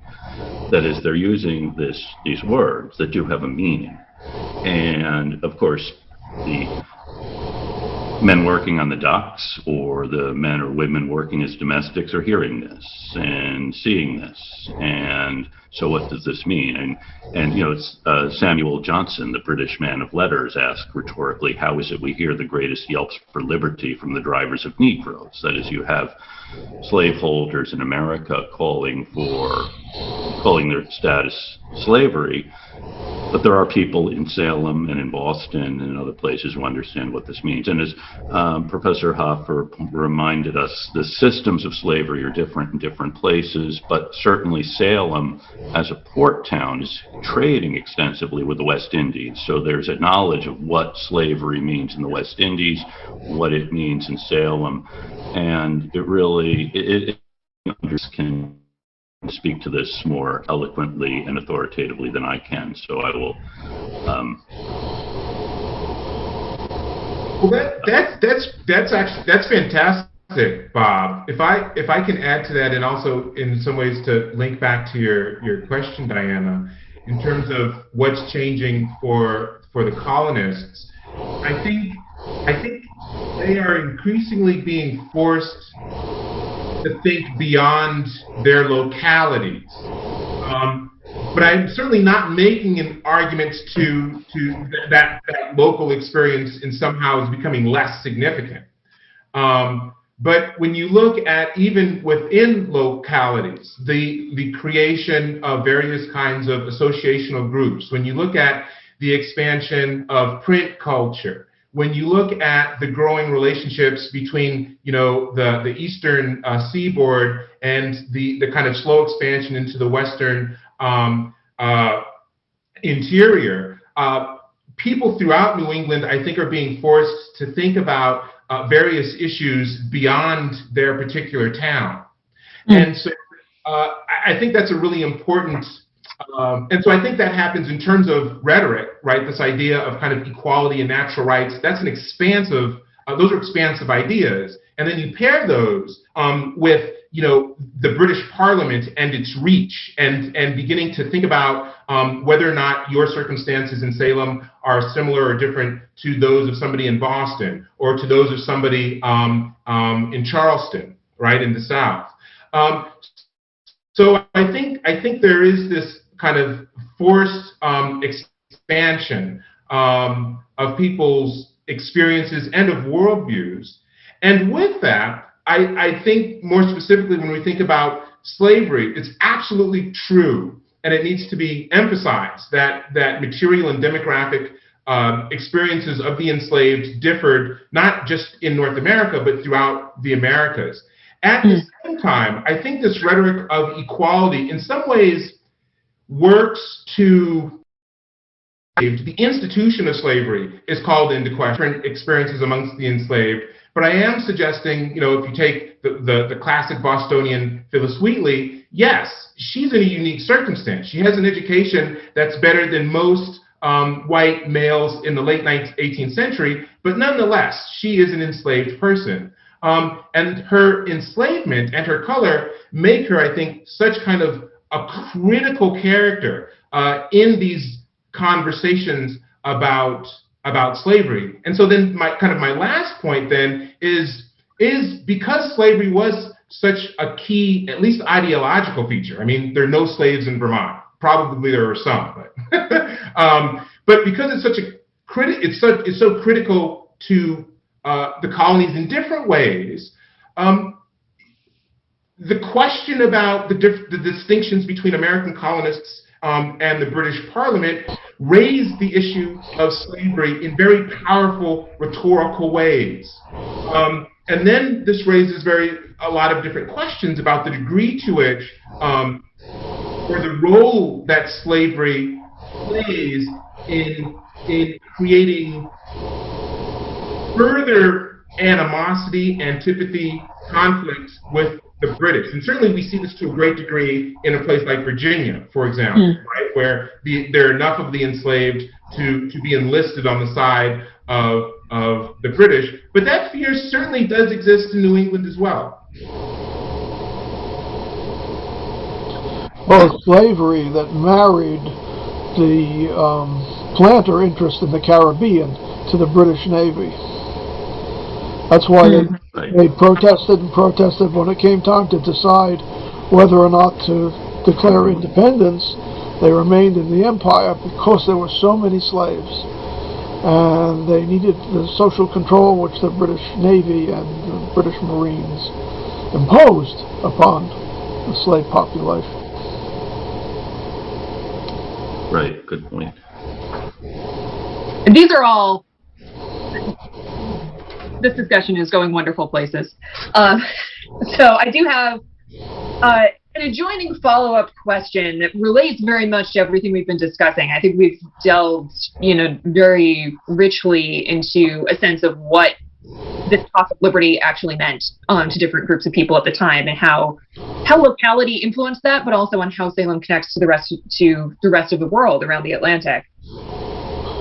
That is, they're using these words that do have a meaning. And, of course, the men working on the docks or the men or women working as domestics are hearing this and seeing this. And so what does this mean? And it's Samuel Johnson, the British man of letters, asked rhetorically, how is it we hear the greatest yelps for liberty from the drivers of Negroes? That is, you have slaveholders in America calling their status slavery, but there are people in Salem and in Boston and in other places who understand what this means. And as Professor Hoffer reminded us, the systems of slavery are different in different places, but certainly Salem, as a port town, is trading extensively with the West Indies. So there's a knowledge of what slavery means in the West Indies, what it means in Salem, and it really can speak to this more eloquently and authoritatively than I can. So I will. Well, that's fantastic, Bob. If I can add to that, and also in some ways to link back to your question, Diana, in terms of what's changing for the colonists, I think they are increasingly being forced to think beyond their localities. But I'm certainly not making an argument to that local experience in somehow is becoming less significant. But when you look at even within localities, the creation of various kinds of associational groups, when you look at the expansion of print culture, when you look at the growing relationships between, the eastern seaboard and the kind of slow expansion into the western interior, people throughout New England, I think, are being forced to think about various issues beyond their particular town. And so I think that's a really important. And so I think that happens in terms of rhetoric, right? This idea of kind of equality and natural rights, that's an expansive, those are expansive ideas. And then you pair those with, the British Parliament and its reach, and beginning to think about whether or not your circumstances in Salem are similar or different to those of somebody in Boston or to those of somebody in Charleston, right, in the South. So I think there is this kind of forced expansion of people's experiences and of worldviews. And with that, I think more specifically when we think about slavery, it's absolutely true, and it needs to be emphasized that material and demographic experiences of the enslaved differed not just in North America, but throughout the Americas. At the same time, I think this rhetoric of equality in some ways works to the institution of slavery is called into question, experiences amongst the enslaved. But I am suggesting, if you take the classic Bostonian Phyllis Wheatley, yes, she's in a unique circumstance. She has an education that's better than most white males in the late 18th century, but nonetheless, she is an enslaved person. And her enslavement and her color make her, I think, such kind of a critical character in these conversations about slavery. And so then my last point then is because slavery was such a key, at least ideological feature. I mean, there are no slaves in Vermont. Probably there are some, but because it's such a it's so critical to the colonies in different ways. The question about the distinctions between American colonists and the British Parliament raised the issue of slavery in very powerful rhetorical ways. And then this raises a lot of different questions about the degree to which, or the role that slavery plays in creating further animosity, antipathy, conflict with the British. And certainly we see this to a great degree in a place like Virginia, for example, right, where there are enough of the enslaved to be enlisted on the side of the British. But that fear certainly does exist in New England as well. Well, slavery that married the planter interest in the Caribbean to the British Navy. That's why they protested and protested when it came time to decide whether or not to declare independence. They remained in the empire because there were so many slaves, and they needed the social control which the British Navy and the British Marines imposed upon the slave population. Right, good point. And these are all, this discussion is going wonderful places. So I do have an adjoining follow-up question that relates very much to everything we've been discussing. I think we've delved, very richly into a sense of what this talk of liberty actually meant to different groups of people at the time, and how locality influenced that, but also on how Salem connects to the rest of the world around the Atlantic.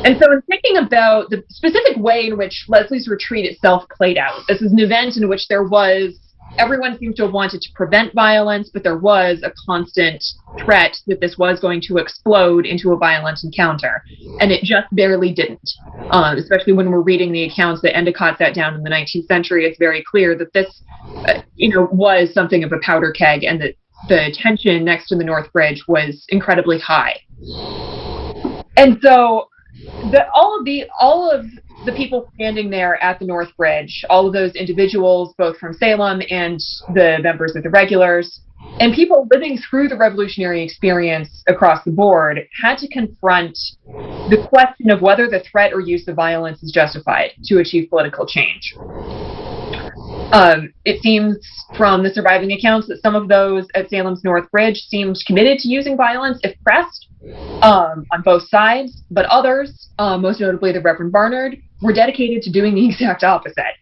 And so in thinking about the specific way in which Leslie's Retreat itself played out, this is an event in which everyone seems to have wanted to prevent violence, but there was a constant threat that this was going to explode into a violent encounter. And it just barely didn't. Especially when we're reading the accounts that Endicott sat down in the 19th century, it's very clear that this, was something of a powder keg, and that the tension next to the North Bridge was incredibly high. And so all of the people standing there at the North Bridge, all of those individuals, both from Salem and the members of the regulars, and people living through the revolutionary experience across the board, had to confront the question of whether the threat or use of violence is justified to achieve political change. It seems from the surviving accounts that some of those at Salem's North Bridge seemed committed to using violence if pressed, on both sides, but others, most notably the Reverend Barnard, were dedicated to doing the exact opposite.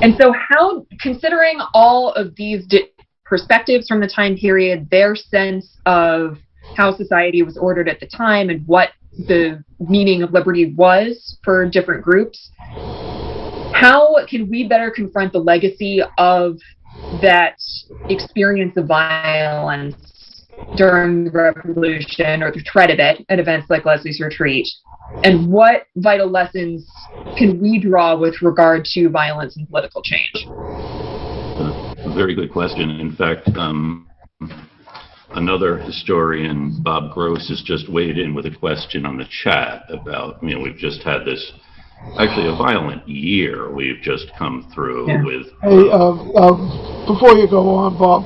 And so considering all of these perspectives from the time period, their sense of how society was ordered at the time and what the meaning of liberty was for different groups, how can we better confront the legacy of that experience of violence during the Revolution, or the threat of it, at events like Leslie's Retreat? And what vital lessons can we draw with regard to violence and political change? A very good question. In fact, another historian, Bob Gross, has just weighed in with a question on the chat about, we've just had this, actually a violent year we've just come through with. Hey, before you go on, Bob,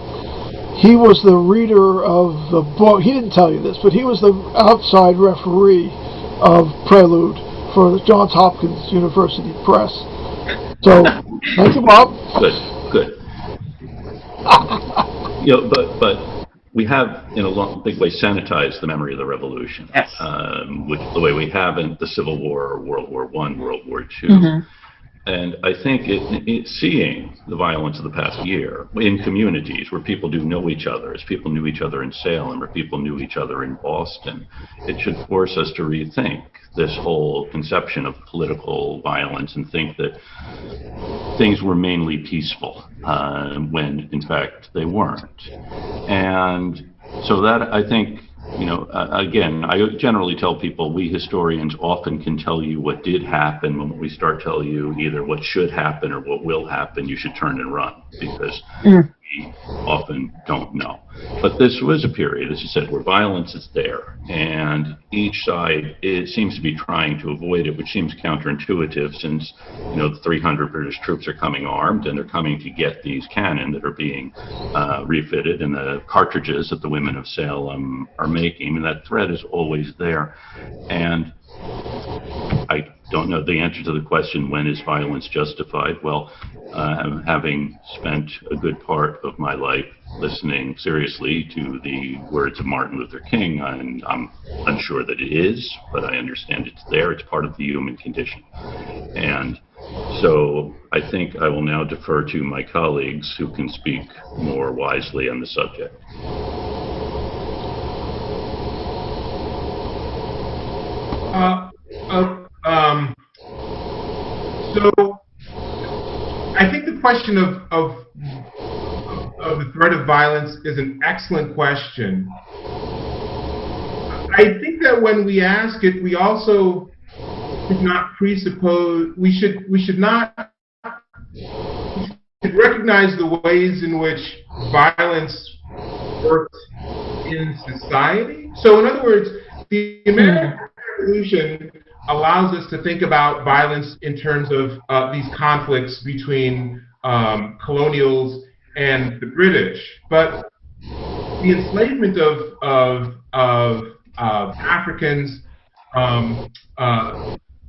he was the reader of the book. He didn't tell you this, but he was the outside referee of Prelude for the Johns Hopkins University Press. So, thank you, Bob. Good. But we have, in a big way, sanitized the memory of the Revolution, yes. Which the way we haven't the Civil War, or World War I, World War II. Mm-hmm. And I think seeing the violence of the past year in communities where people do know each other, as people knew each other in Salem, or people knew each other in Boston, it should force us to rethink this whole conception of political violence and think that things were mainly peaceful when, in fact, they weren't. And so that, I think, again, I generally tell people we historians often can tell you what did happen. When we start telling you either what should happen or what will happen, you should turn and run, because we often don't know. But this was a period, as you said, where violence is there, and each side seems to be trying to avoid it, which seems counterintuitive, since the 300 British troops are coming armed, and they're coming to get these cannon that are being refitted, and the cartridges that the women of Salem are making, and that threat is always there. And I don't know the answer to the question, when is violence justified? Well, having spent a good part of my life listening seriously to the words of Martin Luther King, and I'm unsure that it is, but I understand it's there. It's part of the human condition. And so I think I will now defer to my colleagues who can speak more wisely on the subject. So I think the question of the threat of violence is an excellent question. I think that when we ask it, we also should not presuppose, we should recognize the ways in which violence works in society. So in other words, the American Revolution allows us to think about violence in terms of these conflicts between colonials and the British. But the enslavement of Africans, the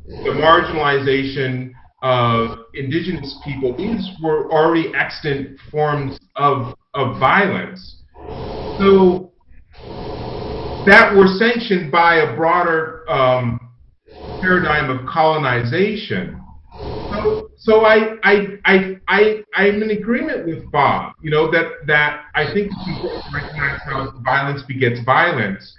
marginalization of indigenous people, these were already extant forms of violence. So that were sanctioned by a broader paradigm of colonization. So I'm in agreement with Bob, that I think it's important to recognize how violence begets violence.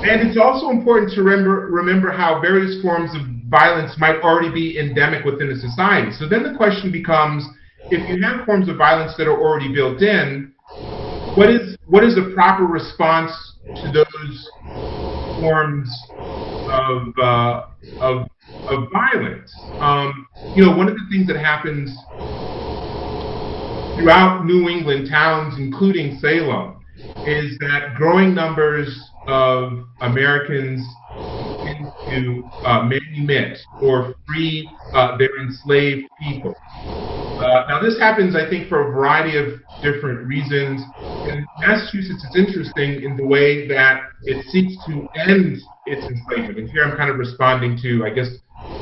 And it's also important to remember how various forms of violence might already be endemic within a society. So then the question becomes, if you have forms of violence that are already built in, what is the proper response to those forms of violence? One of the things that happens throughout New England towns, including Salem, is that growing numbers of Americans begin to manumit or free their enslaved people. Now, this happens, I think, for a variety of different reasons. In Massachusetts, it's interesting in the way that it seeks to end its enslavement. And here I'm kind of responding to, I guess,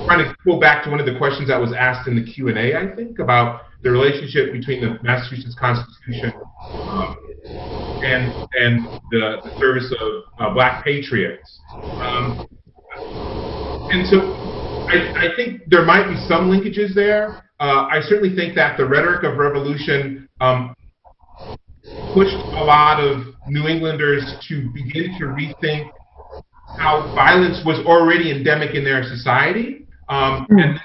trying to pull back to one of the questions that was asked in the Q&A, I think, about the relationship between the Massachusetts Constitution and the service of Black patriots. And so I think there might be some linkages there. I certainly think that the rhetoric of revolution pushed a lot of New Englanders to begin to rethink how violence was already endemic in their society. And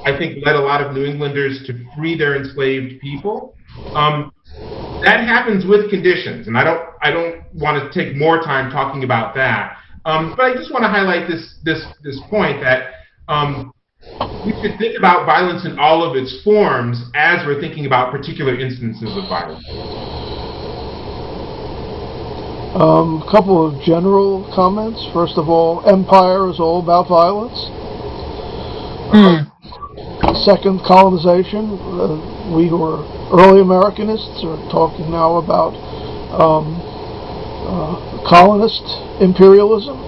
I think led a lot of New Englanders to free their enslaved people. That happens with conditions, and I don't want to take more time talking about that. But I just want to highlight this point that we should think about violence in all of its forms as we're thinking about particular instances of violence. A couple of general comments. First of all, empire is all about violence. Second, colonization. We who are early Americanists are talking now about colonist imperialism.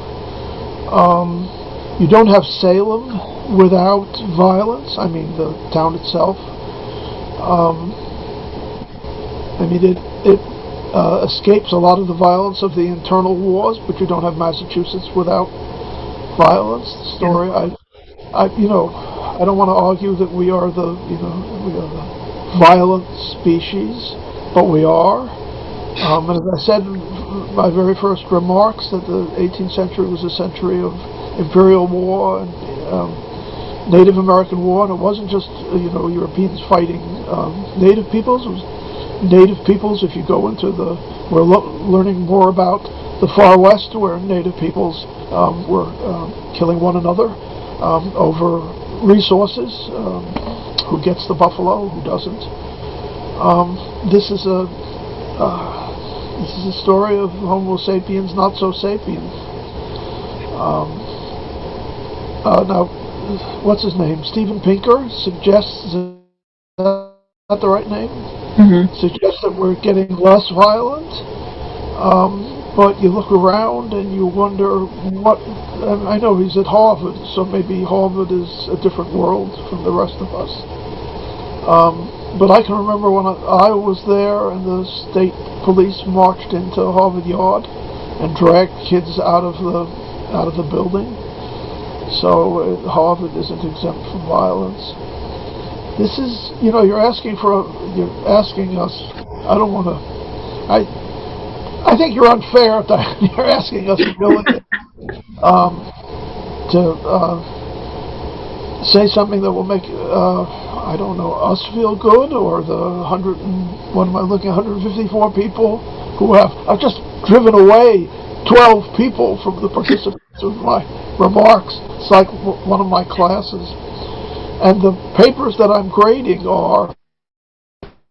You don't have Salem without violence. I mean, the town itself. It escapes a lot of the violence of the internal wars, but you don't have Massachusetts without violence. The story, I don't want to argue that we are the violent species, but we are. And as I said in my very first remarks, that the 18th century was a century of imperial war and Native American war, and it wasn't just Europeans fighting Native peoples. It was native peoples. If you go into we're learning more about the Far West, where native peoples were killing one another over resources. Who gets the buffalo? Who doesn't? This is a story of Homo sapiens, not so sapiens. Now, what's his name? Steven Pinker suggests, is that the right name? Mm-hmm. Suggests that we're getting less violent. But you look around and you wonder what. I know he's at Harvard, so maybe Harvard is a different world from the rest of us. But I can remember when I was there and the state police marched into Harvard Yard and dragged kids out of the building. So Harvard isn't exempt from violence. This is, you're asking us. I don't want to. I think you're unfair. You're asking us really to say something that will make I don't know, us feel good, or the 154 people who I've just driven away 12 people from the participants of my remarks. It's like one of my classes. And the papers that I'm grading are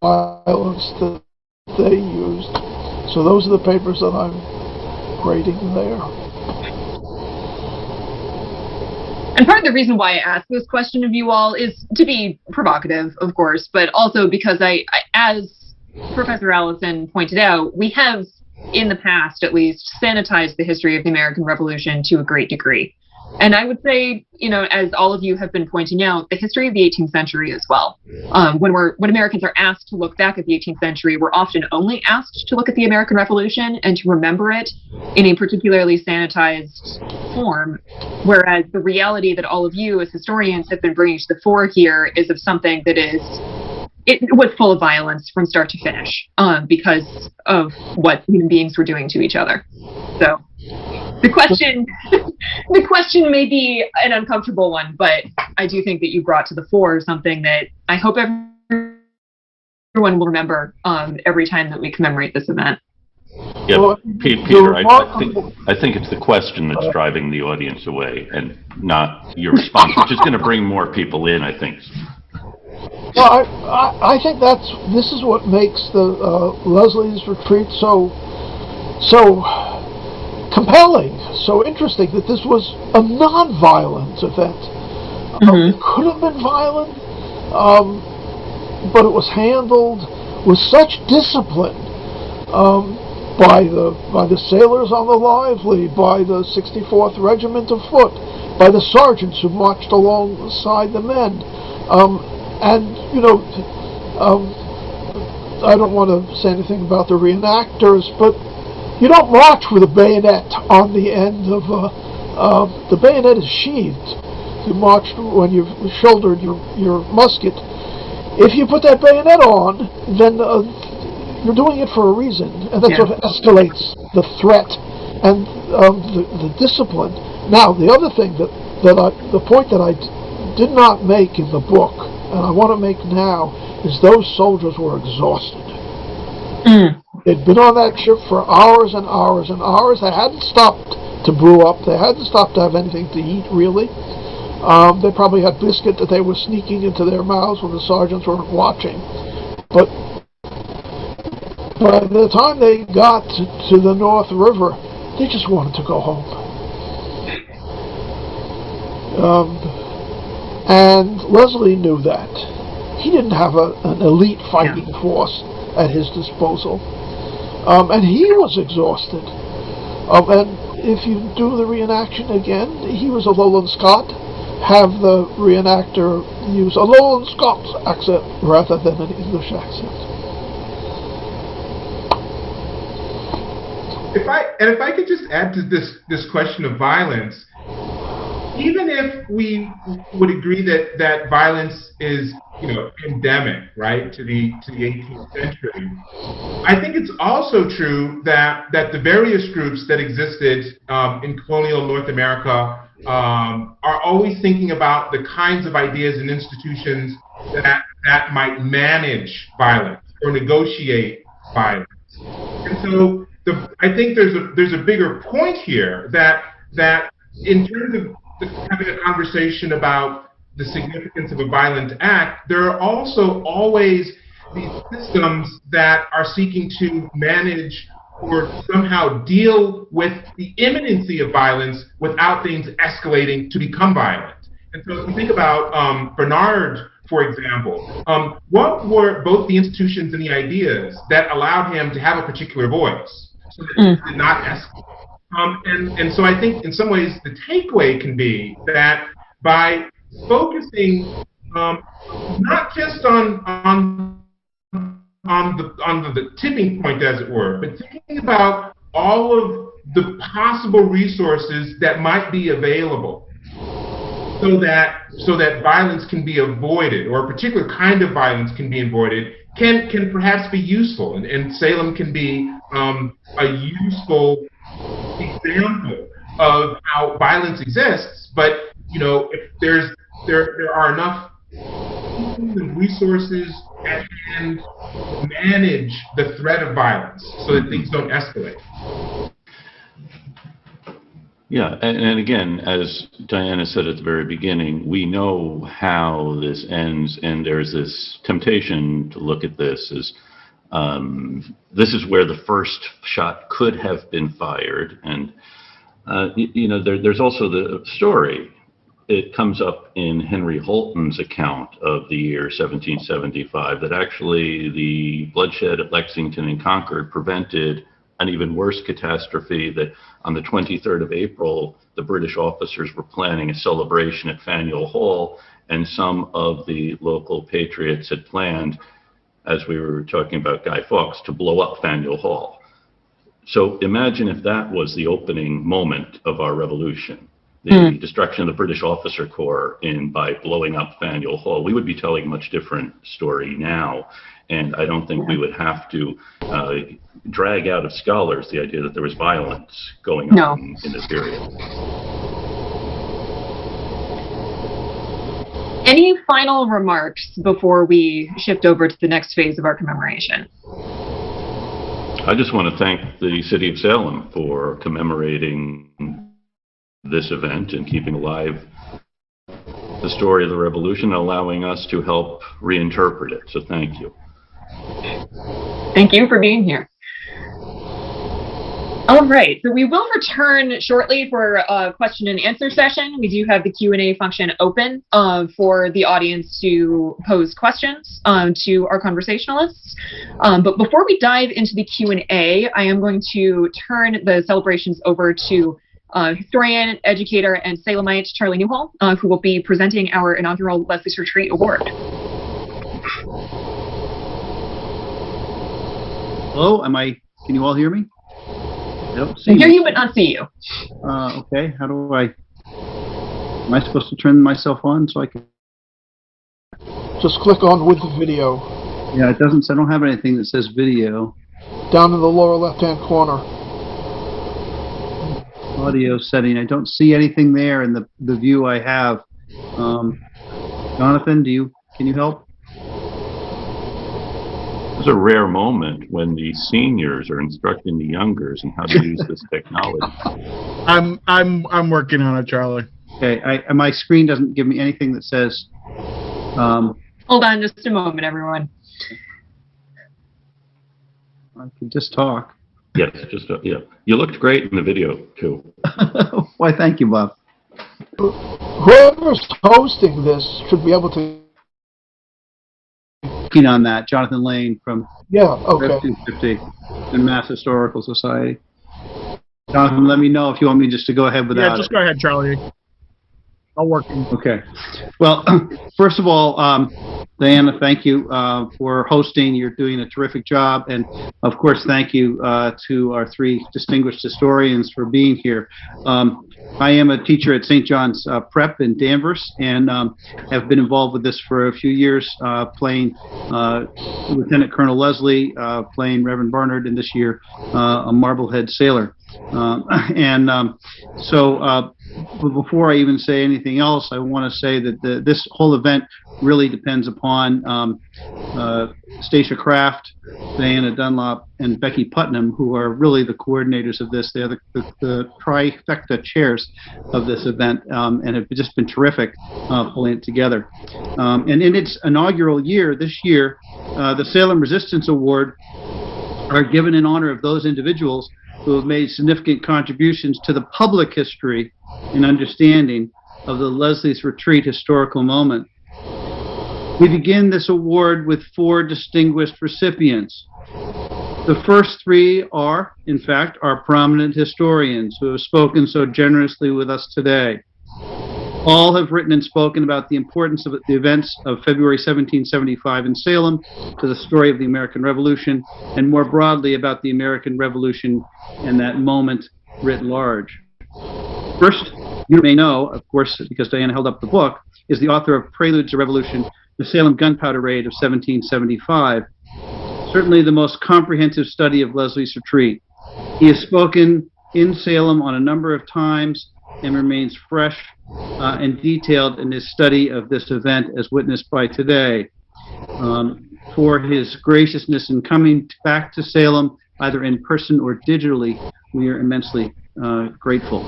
violence that they used. So those are the papers that I'm grading there. And part of the reason why I ask this question of you all is to be provocative, of course, but also because I as Professor Allison pointed out, we have, in the past at least, sanitized the history of the American Revolution to a great degree. And I would say, as all of you have been pointing out, the history of the 18th century as well. When Americans are asked to look back at the 18th century, we're often only asked to look at the American Revolution and to remember it in a particularly sanitized form, whereas the reality that all of you as historians have been bringing to the fore here is of something that it was full of violence from start to finish, because of what human beings were doing to each other. So the question may be an uncomfortable one, but I do think that you brought to the fore something that I hope everyone will remember every time that we commemorate this event. Yeah, well, Peter, I think it's the question that's driving the audience away, and not your response, which is going to bring more people in, I think. Well, I think this is what makes the Leslie's retreat so compelling, so interesting, that this was a non-violent event. It could have been violent, but it was handled with such discipline by the sailors on the Lively, by the 64th Regiment of Foot, by the sergeants who marched alongside the men. I don't want to say anything about the reenactors, but you don't march with a bayonet on the end of the bayonet is sheathed. You march when you've shouldered your musket. If you put that bayonet on, then you're doing it for a reason, and that's what escalates the threat and the discipline. Now, the other thing the point that I did not make in the book, and I want to make now, is those soldiers were exhausted. They'd been on that ship for hours and hours and hours. They hadn't stopped to brew up. They hadn't stopped to have anything to eat, really. They probably had biscuit that they were sneaking into their mouths when the sergeants weren't watching. But by the time they got to the North River, they just wanted to go home. And Leslie knew that. He didn't have an elite fighting force at his disposal. And he was exhausted. And if you do the reenaction again, he was a Lowland Scot. Have the reenactor use a Lowland Scots accent rather than an English accent. If I could just add to this question of violence, even if we would agree that violence is endemic, right, to the 18th century, I think it's also true that the various groups that existed in colonial North America are always thinking about the kinds of ideas and institutions that might manage violence, or negotiate violence. And so I think there's a bigger point here that in terms of having a conversation about the significance of a violent act, there are also always these systems that are seeking to manage or somehow deal with the imminency of violence without things escalating to become violent. And so if you think about Bernard, for example, what were both the institutions and the ideas that allowed him to have a particular voice so that it did not escalate? And so I think in some ways the takeaway can be that by focusing not just on the tipping point, as it were, but thinking about all of the possible resources that might be available so that violence can be avoided, or a particular kind of violence can be avoided, can perhaps be useful. And Salem can be a useful example of how violence exists. But, you know, if there are enough and resources at hand to manage the threat of violence so that things don't escalate. Yeah, and again, as Diana said at the very beginning, we know how this ends, and there's this temptation to look at this as this is where the first shot could have been fired. And, you know, there's also the story. It comes up in Henry Holton's account of the year 1775 that actually the bloodshed at Lexington and Concord prevented an even worse catastrophe, that on the 23rd of April, the British officers were planning a celebration at Faneuil Hall, and some of the local patriots had planned, as we were talking about Guy Fawkes, to blow up Faneuil Hall. So imagine if that was the opening moment of our revolution, the destruction of the British officer corps by blowing up Faneuil Hall. We would be telling a much different story now, and I don't think we would have to drag out of scholars the idea that there was violence going on in this period. Any final remarks before we shift over to the next phase of our commemoration? I just want to thank the City of Salem for commemorating this event and keeping alive the story of the revolution, and allowing us to help reinterpret it. So thank you. Thank you for being here. All right, so we will return shortly for a question and answer session. We do have the Q&A function open for the audience to pose questions to our conversationalists. But before we dive into the Q&A, I am going to turn the celebrations over to historian, educator, and Salemite Charlie Newhall, who will be presenting our inaugural Leslie's Retreat Award. Hello, can you all hear me? I don't see I hear you, but not see you. Okay, how do am I supposed to turn myself on so I can? Just click on with video. Yeah, it doesn't, I don't have anything that says video. Down in the lower left-hand corner. Audio setting, I don't see anything there in the view I have. Jonathan, can you help? It's a rare moment when the seniors are instructing the youngers on how to use this technology. I'm working on it, Charlie. Okay, my screen doesn't give me anything that says. Hold on just a moment, everyone. I can just talk. Yes, yeah. You looked great in the video too. Why, thank you, Bob. Whoever's hosting this should be able to. Working on that, Jonathan Lane from okay. 250 and Mass Historical Society. Jonathan, let me know if you want me just to go ahead without. Yeah, just go ahead, Charlie. I'll work. Okay. Well, first of all, Diana, thank you for hosting. You're doing a terrific job. And, of course, thank you to our three distinguished historians for being here. I am a teacher at St. John's Prep in Danvers, and have been involved with this for a few years, playing Lieutenant Colonel Leslie, playing Reverend Barnard, and this year a Marblehead sailor. But before I even say anything else, I want to say that this whole event really depends upon Stacia Kraft, Diana Dunlop, and Becky Putnam, who are really the coordinators of this. They're the trifecta chairs of this event, and have just been terrific pulling it together. And in its inaugural year, this year, the Salem Resistance Award are given in honor of those individuals who have made significant contributions to the public history and understanding of the Leslie's Retreat historical moment. We begin this award with 4 distinguished recipients. The first 3 are, in fact, our prominent historians who have spoken so generously with us today. All have written and spoken about the importance of the events of February 1775 in Salem to the story of the American Revolution, and more broadly about the American Revolution and that moment writ large. First, you may know, of course, because Diana held up the book, is the author of Prelude to Revolution, the Salem Gunpowder Raid of 1775. Certainly the most comprehensive study of Leslie's Retreat. He has spoken in Salem on a number of times and remains fresh and detailed in his study of this event as witnessed by today. For his graciousness in coming back to Salem, either in person or digitally, we are immensely grateful.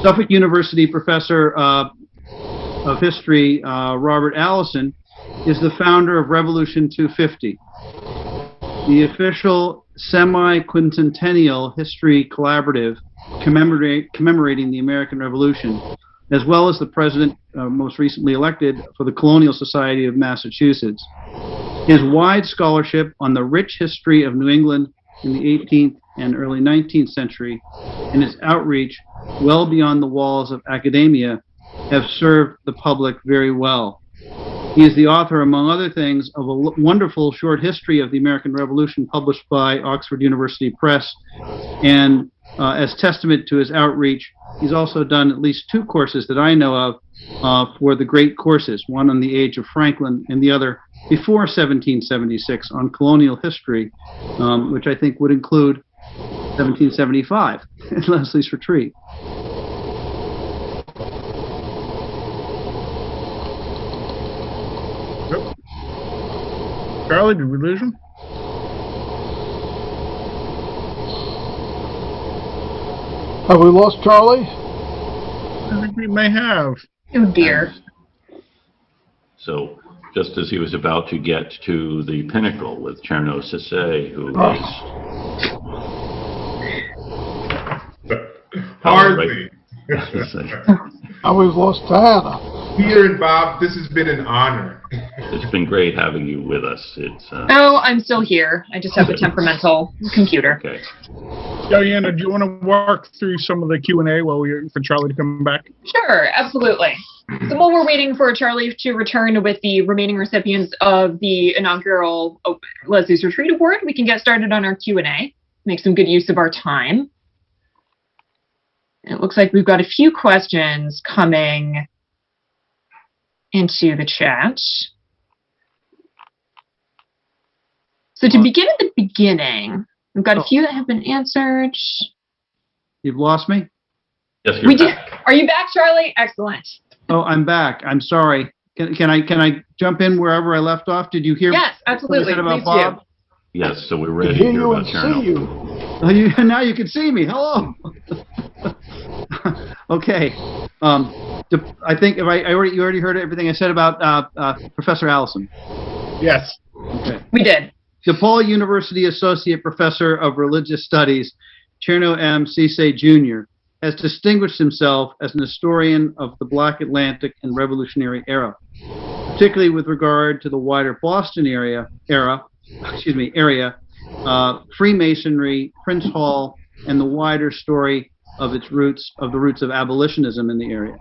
Suffolk University professor of history, Robert Allison, is the founder of Revolution 250, the official semi-quincentennial history collaborative commemorating the American Revolution, as well as the president most recently elected for the Colonial Society of Massachusetts. His wide scholarship on the rich history of New England in the 18th and early 19th century and his outreach well beyond the walls of academia have served the public very well. He is the author, among other things, of a wonderful short history of the American Revolution published by Oxford University Press, and as testament to his outreach, he's also done at least 2 courses that I know of for the great courses, one on the age of Franklin and the other before 1776 on colonial history, which I think would include 1775 in Leslie's Retreat. Charlie, did we lose him? Have we lost Charlie? I think we may have. Oh dear. So, just as he was about to get to the pinnacle with Cherno Sisse, who Hardly. And we've lost Diana. Peter and Bob, this has been an honor. It's been great having you with us. Oh, I'm still here. I just have a temperamental computer. Okay. Diana, do you want to walk through some of the Q&A while we wait for Charlie to come back? Sure, absolutely. So while we're waiting for Charlie to return with the remaining recipients of the inaugural Leslie's Retreat Award, we can get started on our Q&A, make some good use of our time. It looks like we've got a few questions coming into the chat. So to begin at the beginning, we've got a few that have been answered. You've lost me? Yes, you're back. Are you back, Charlie? Excellent. Oh, I'm back. I'm sorry. Can I jump in wherever I left off? Did you hear? Yes, absolutely. What I said about Please Bob? do. Yes, so we're ready to hear about Cherno. Oh, now you can see me. Hello. Okay. I think you already heard everything I said about Professor Allison. Yes. Okay. We did. DePaul University Associate Professor of Religious Studies, Cherno M. Sisse Jr., has distinguished himself as an historian of the Black Atlantic and Revolutionary era, particularly with regard to the wider Boston area, Freemasonry, Prince Hall, and the wider story of the roots of abolitionism in the area.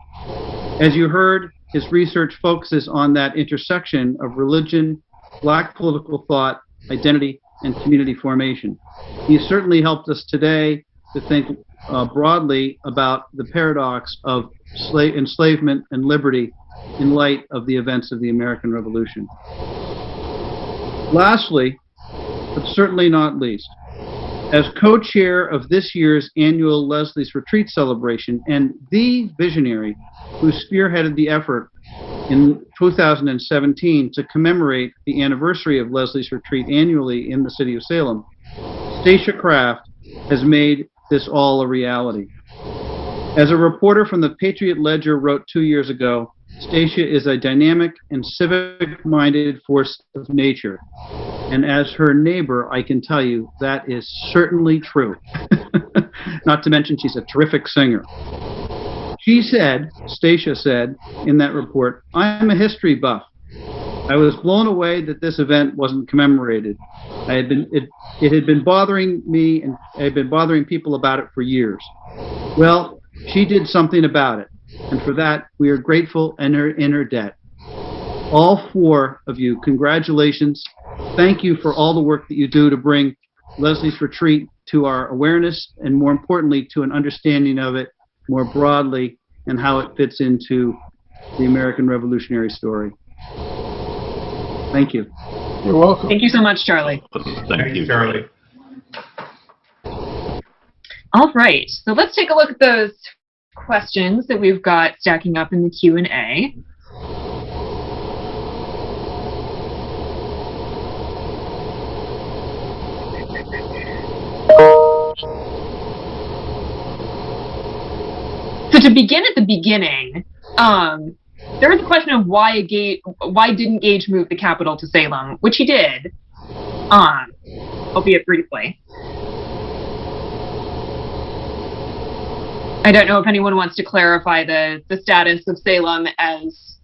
As you heard, his research focuses on that intersection of religion, Black political thought, identity, and community formation. He certainly helped us today to think broadly about the paradox of enslavement and liberty in light of the events of the American Revolution. Lastly, but certainly not least, As co-chair of this year's annual Leslie's Retreat celebration and the visionary who spearheaded the effort in 2017 to commemorate the anniversary of Leslie's Retreat annually in the city of Salem, Stacia Kraft has made this all a reality. As a reporter from the Patriot Ledger wrote 2 years ago, Stacia is a dynamic and civic-minded force of nature. And as her neighbor, I can tell you that is certainly true. Not to mention she's a terrific singer. She said, Stacia said in that report, "I'm a history buff. I was blown away that this event wasn't commemorated. It had been bothering me, and I had been bothering people about it for years. Well, she did something about it, and for that we are grateful and in her debt. All four of you, congratulations. Thank you for all the work that you do to bring Leslie's Retreat to our awareness, and more importantly, to an understanding of it more broadly and how it fits into the American Revolutionary story." Thank you. You're welcome. Thank you so much, Charlie. Thank you, Charlie. All right, so let's take a look at those questions that we've got stacking up in the Q&A. So to begin at the beginning, there was a question of why didn't Gage move the capital to Salem, which he did, albeit briefly. I don't know if anyone wants to clarify the status of Salem as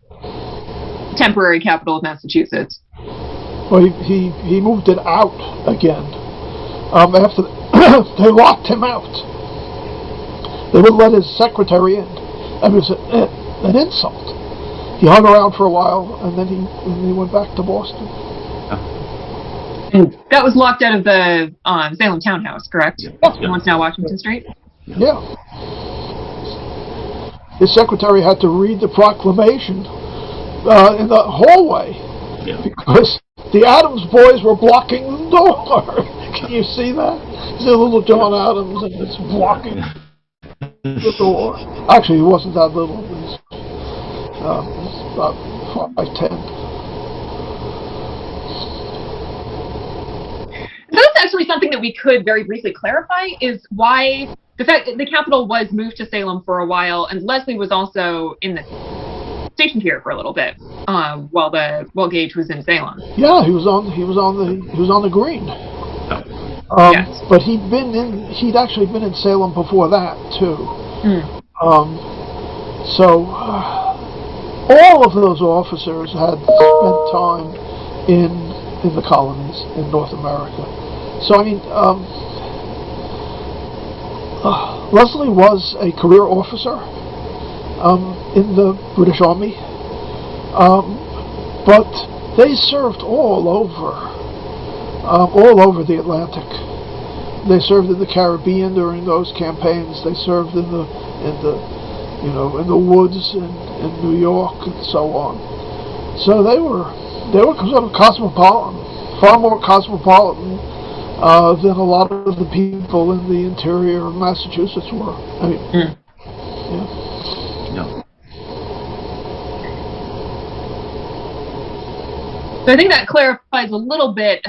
temporary capital of Massachusetts. Well, he moved it out again after they locked him out. They wouldn't let his secretary in. It was an insult. He hung around for a while, and then he went back to Boston. And that was locked out of the Salem townhouse, correct? Yeah. The one's now Washington Street? Yeah. His secretary had to read the proclamation in the hallway because the Adams boys were blocking the door. Can you see that? See little John Adams, and it's blocking the door. Actually, he wasn't that little. He was about 5'10". So that's actually something that we could very briefly clarify, is why the fact that the capital was moved to Salem for a while, and Leslie was also stationed here for a little bit while Gage was in Salem. Yeah, he was on the green. Yes. But he'd actually been in Salem before that too. So all of those officers had spent time in the colonies in North America. So I mean, Leslie was a career officer in the British Army, but they served all over the Atlantic. They served in the Caribbean during those campaigns. They served in the woods in New York and so on. So they were sort of cosmopolitan, far more cosmopolitan than a lot of the people in the interior of Massachusetts were. I mean, No. So I think that clarifies a little bit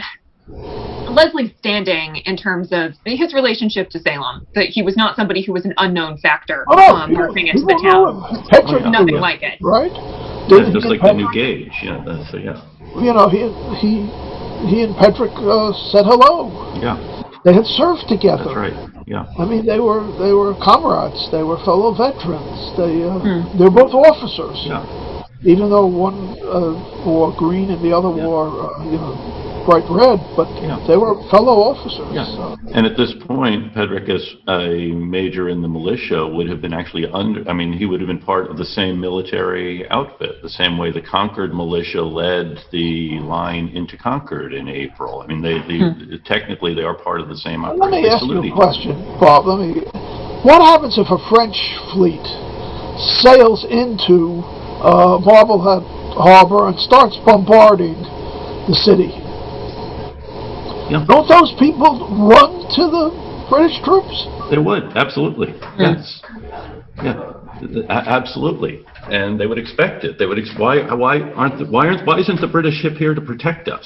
Leslie's standing in terms of his relationship to Salem. That he was not somebody who was an unknown factor marching into the town. Nothing like it. Right? Just like the new Gage. Yeah. You know, he and Patrick said hello. Yeah. They had served together. That's right. Yeah. I mean, they were comrades. They were fellow veterans. They're both officers. Yeah. Even though one wore green and the other wore bright red, but they were fellow officers. Yeah. And at this point, Pedrick, as a major in the militia, would have been actually he would have been part of the same military outfit, the same way the Concord militia led the line into Concord in April. I mean, technically they are part of the same operation. Let me ask you a question, Bob. What happens if a French fleet sails into Marblehead Harbor and starts bombarding the city? Yeah. Don't those people run to the British troops? They would, absolutely. Yes. Yeah. Absolutely. And they would expect it. They would why isn't the British ship here to protect us?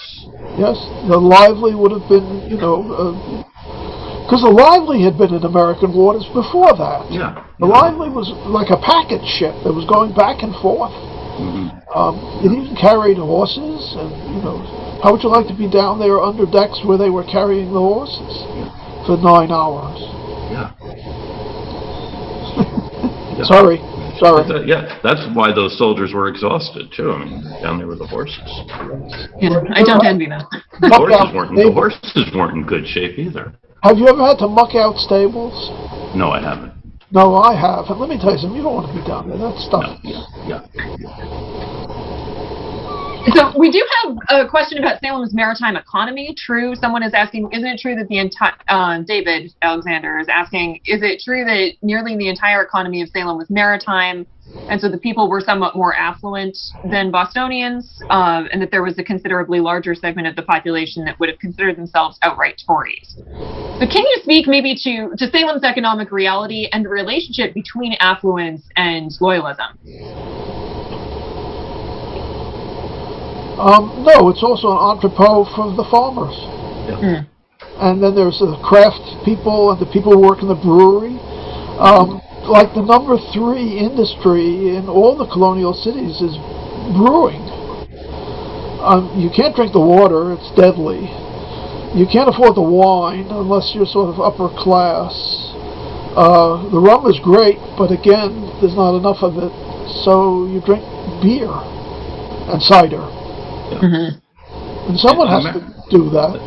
Yes, the Lively would have been, because the Lively had been in American waters before that. Yeah. The Lively was like a packet ship that was going back and forth. It even carried horses, and how would you like to be down there under decks where they were carrying the horses for 9 hours? Yeah. Sorry. Yeah, that's why those soldiers were exhausted too. I mean, down there with the horses. Yeah, I don't envy them. The horses weren't in good shape either. Have you ever had to muck out stables? No, I haven't. No, I have. And let me tell you something, you don't want to be down there. That stuff. No. Yeah. So we do have a question about Salem's maritime economy. True, someone is asking, isn't it true that the entire, David Alexander is asking, is it true that nearly the entire economy of Salem was maritime, and so the people were somewhat more affluent than Bostonians, and that there was a considerably larger segment of the population that would have considered themselves outright Tories? So can you speak maybe to Salem's economic reality and the relationship between affluence and loyalism? No, it's also an entrepot for the farmers. Yeah. And then there's the craft people and the people who work in the brewery. Like the number 3 industry in all the colonial cities is brewing. You can't drink the water, it's deadly. You can't afford the wine unless you're sort of upper class. The rum is great, but again, there's not enough of it, so you drink beer and cider. Yeah. And someone has to do that.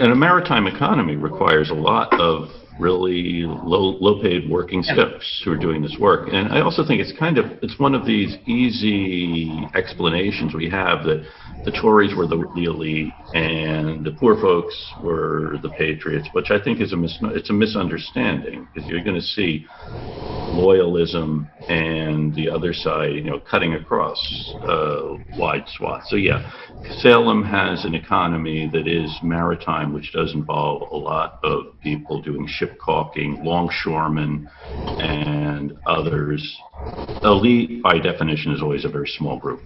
And a maritime economy requires a lot of really low-paid working stiffs who are doing this work. And I also think it's one of these easy explanations we have that the Tories were the elite and the poor folks were the patriots, which I think is it's a misunderstanding, because you're going to see loyalism and the other side, cutting across wide swaths. So yeah, Salem has an economy that is maritime, which does involve a lot of people doing ship caulking, longshoremen, and others. Elite, by definition, is always a very small group.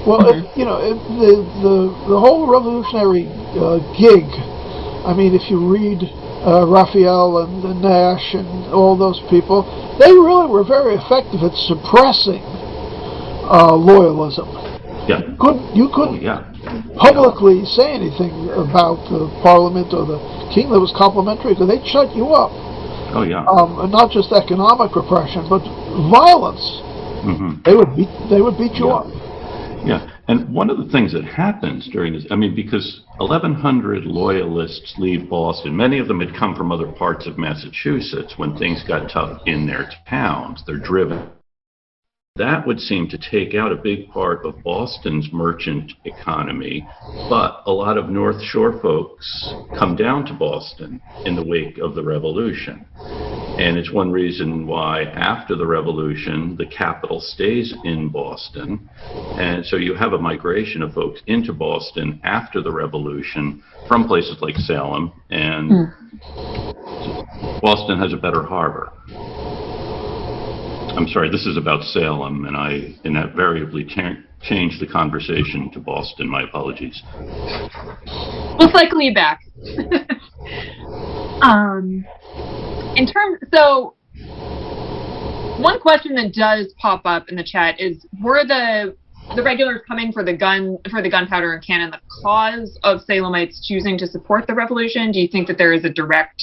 Well, the whole revolutionary gig. I mean, if you read Raphael and Nash and all those people, they really were very effective at suppressing loyalism. Yeah. You couldn't publicly say anything about the Parliament or the king that was complimentary, because they'd shut you up. Oh yeah. And not just economic repression, but violence. Mm-hmm. They would beat you up. Yeah, and one of the things that happens during this, because 1,100 loyalists leave Boston, many of them had come from other parts of Massachusetts. When things got tough in their towns, they're driven. That would seem to take out a big part of Boston's merchant economy, but a lot of North Shore folks come down to Boston in the wake of the Revolution. And it's one reason why after the Revolution, the capital stays in Boston. And so you have a migration of folks into Boston after the Revolution from places like Salem, and Boston has a better harbor. I'm sorry, this is about Salem, and I invariably change the conversation to Boston. My apologies. We'll cycle you back. So one question that does pop up in the chat is, were the regulars coming for the gunpowder and cannon the cause of Salemites choosing to support the revolution? Do you think that there is a direct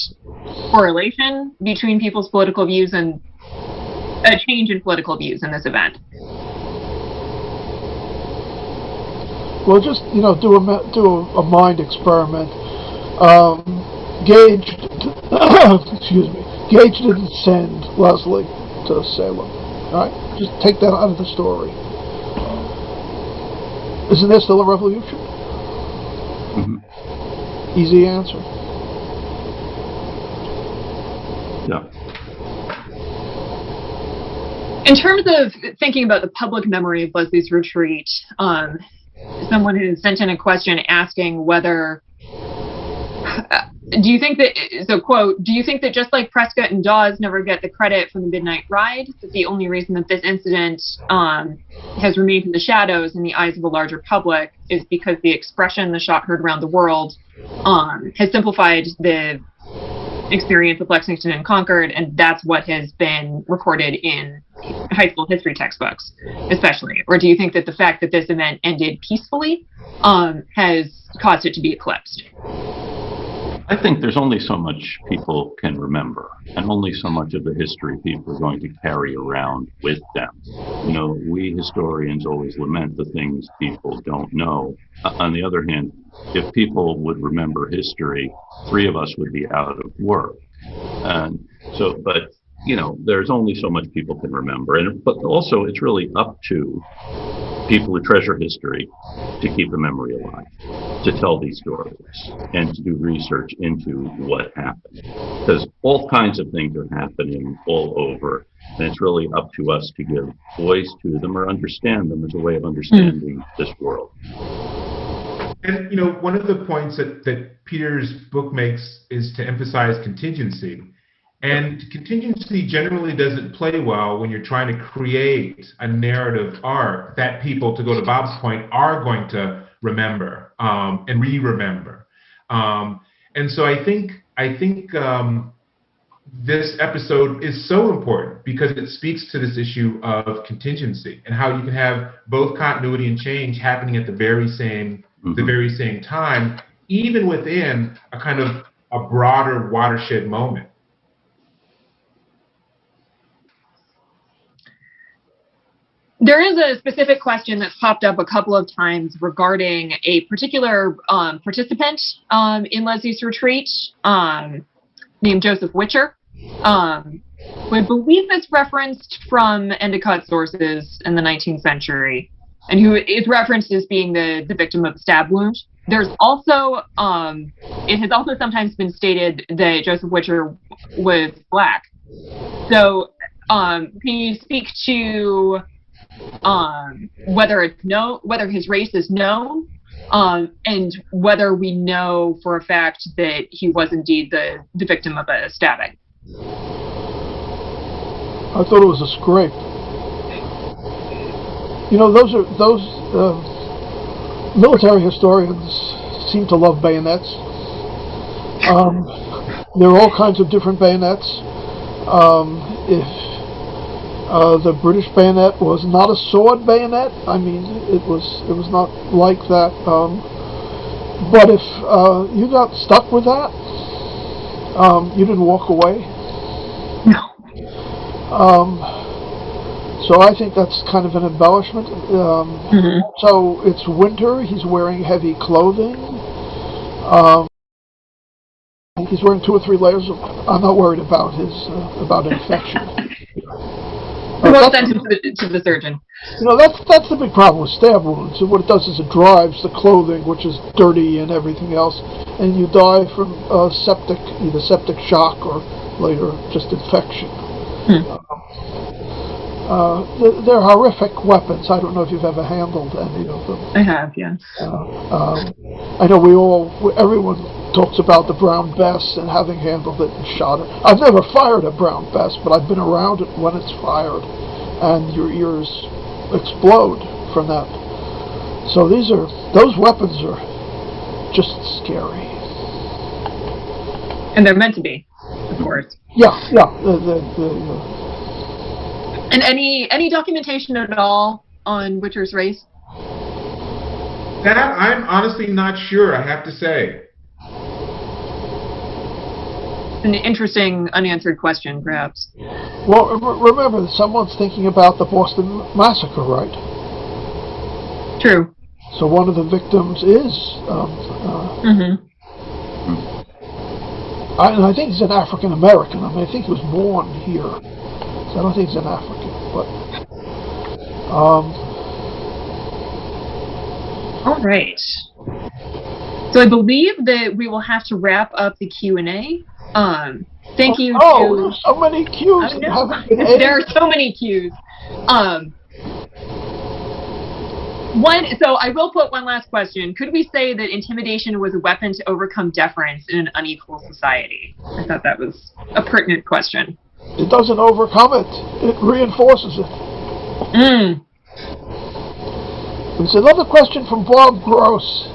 correlation between people's political views and a change in political views in this event? Well, just do a mind experiment. Gage, excuse me. Gage didn't send Leslie to Salem. All right, just take that out of the story. Isn't there still a revolution? Mm-hmm. Easy answer. Yeah. In terms of thinking about the public memory of Leslie's retreat, someone has sent in a question asking whether do you think that, so quote, do you think that just like Prescott and Dawes never get the credit for the Midnight Ride, that the only reason that this incident has remained in the shadows in the eyes of the larger public is because the expression the shot heard around the world has simplified the experience of Lexington and Concord, and that's what has been recorded in high school history textbooks, especially? Or do you think that the fact that this event ended peacefully has caused it to be eclipsed? I think there's only so much people can remember, and only so much of the history people are going to carry around with them. You know, we historians always lament the things people don't know. On the other hand, if people would remember history, 3 of us would be out of work. And so, but, you know, there's only so much people can remember. But also, it's really up to people who treasure history to keep the memory alive, to tell these stories, and to do research into what happened. Because all kinds of things are happening all over, and it's really up to us to give voice to them or understand them as a way of understanding this world. And, you know, one of the points that Peter's book makes is to emphasize contingency. And contingency generally doesn't play well when you're trying to create a narrative arc that people, to go to Bob's point, are going to remember and re-remember. And so I think this episode is so important because it speaks to this issue of contingency and how you can have both continuity and change happening at the very same time, even within a kind of a broader watershed moment. There is a specific question that's popped up a couple of times regarding a particular participant in Leslie's retreat named Joseph Witcher, who I believe is referenced from Endicott sources in the 19th century, and who is referenced as being the victim of a stab wound. There's also, it has also sometimes been stated that Joseph Witcher was Black. So can you speak to whether his race is known, and whether we know for a fact that he was indeed the victim of a stabbing? I thought it was a scrape. You know, those military historians seem to love bayonets. There are all kinds of different bayonets. If the British bayonet was not a sword bayonet, I mean, it was not like that. But if you got stuck with that, you didn't walk away. No. So I think that's kind of an embellishment. So it's winter. He's wearing heavy clothing. He's wearing 2 or 3 layers of. I'm not worried about about infection. We'll send him to the surgeon. You know, that's the big problem with stab wounds. What it does is it drives the clothing, which is dirty and everything else, and you die from either septic shock or later just infection. They're horrific weapons. I don't know if you've ever handled any of them. I have, yes. I know everyone talks about the Brown Bess and having handled it and shot it. I've never fired a Brown Bess, but I've been around it when it's fired, and your ears explode from that. So those weapons are just scary. And they're meant to be, of course. Yeah. And any documentation at all on Witcher's race? That I'm honestly not sure, I have to say. An interesting unanswered question, perhaps. Well, remember, someone's thinking about the Boston Massacre, right? True. So one of the victims is... I think he's an African American. I mean, I think he was born here. So I don't think he's an African, but... All right. So I believe that we will have to wrap up the Q&A. Thank you to... there's so many cues. There are so many cues. So I will put one last question. Could we say that intimidation was a weapon to overcome deference in an unequal society? I thought that was a pertinent question. It doesn't overcome it. It reinforces it. There's another question from Bob Gross.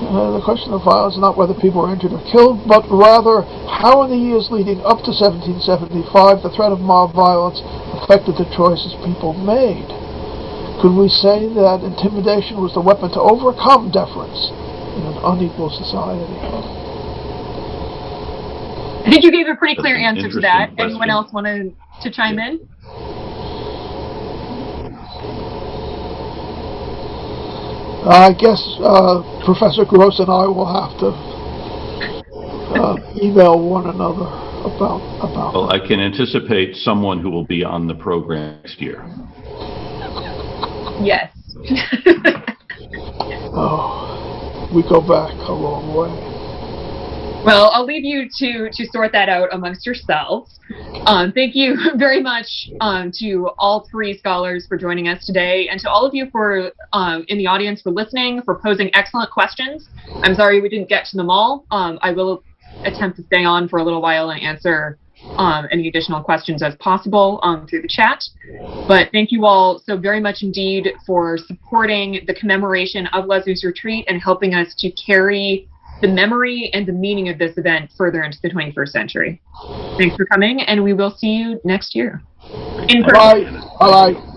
The question of violence is not whether people were injured or killed, but rather how in the years leading up to 1775 the threat of mob violence affected the choices people made. Could we say that intimidation was the weapon to overcome deference in an unequal society? I think you gave a pretty clear That's an answer to that. interesting Anyone question. else want to chime in? I guess Professor Gross and I will have to email one another about Well, I can anticipate someone who will be on the program next year. Yes. Oh, we go back a long way. Well, I'll leave you to sort that out amongst yourselves. Thank you very much to all three scholars for joining us today, and to all of you for in the audience for listening, for posing excellent questions. I'm sorry we didn't get to them all. I will attempt to stay on for a little while and answer any additional questions as possible through the chat. But thank you all so very much indeed for supporting the commemoration of Leslie's Retreat and helping us to carry the memory and the meaning of this event further into the 21st century. Thanks for coming, and we will see you next year. In person. Bye. Bye.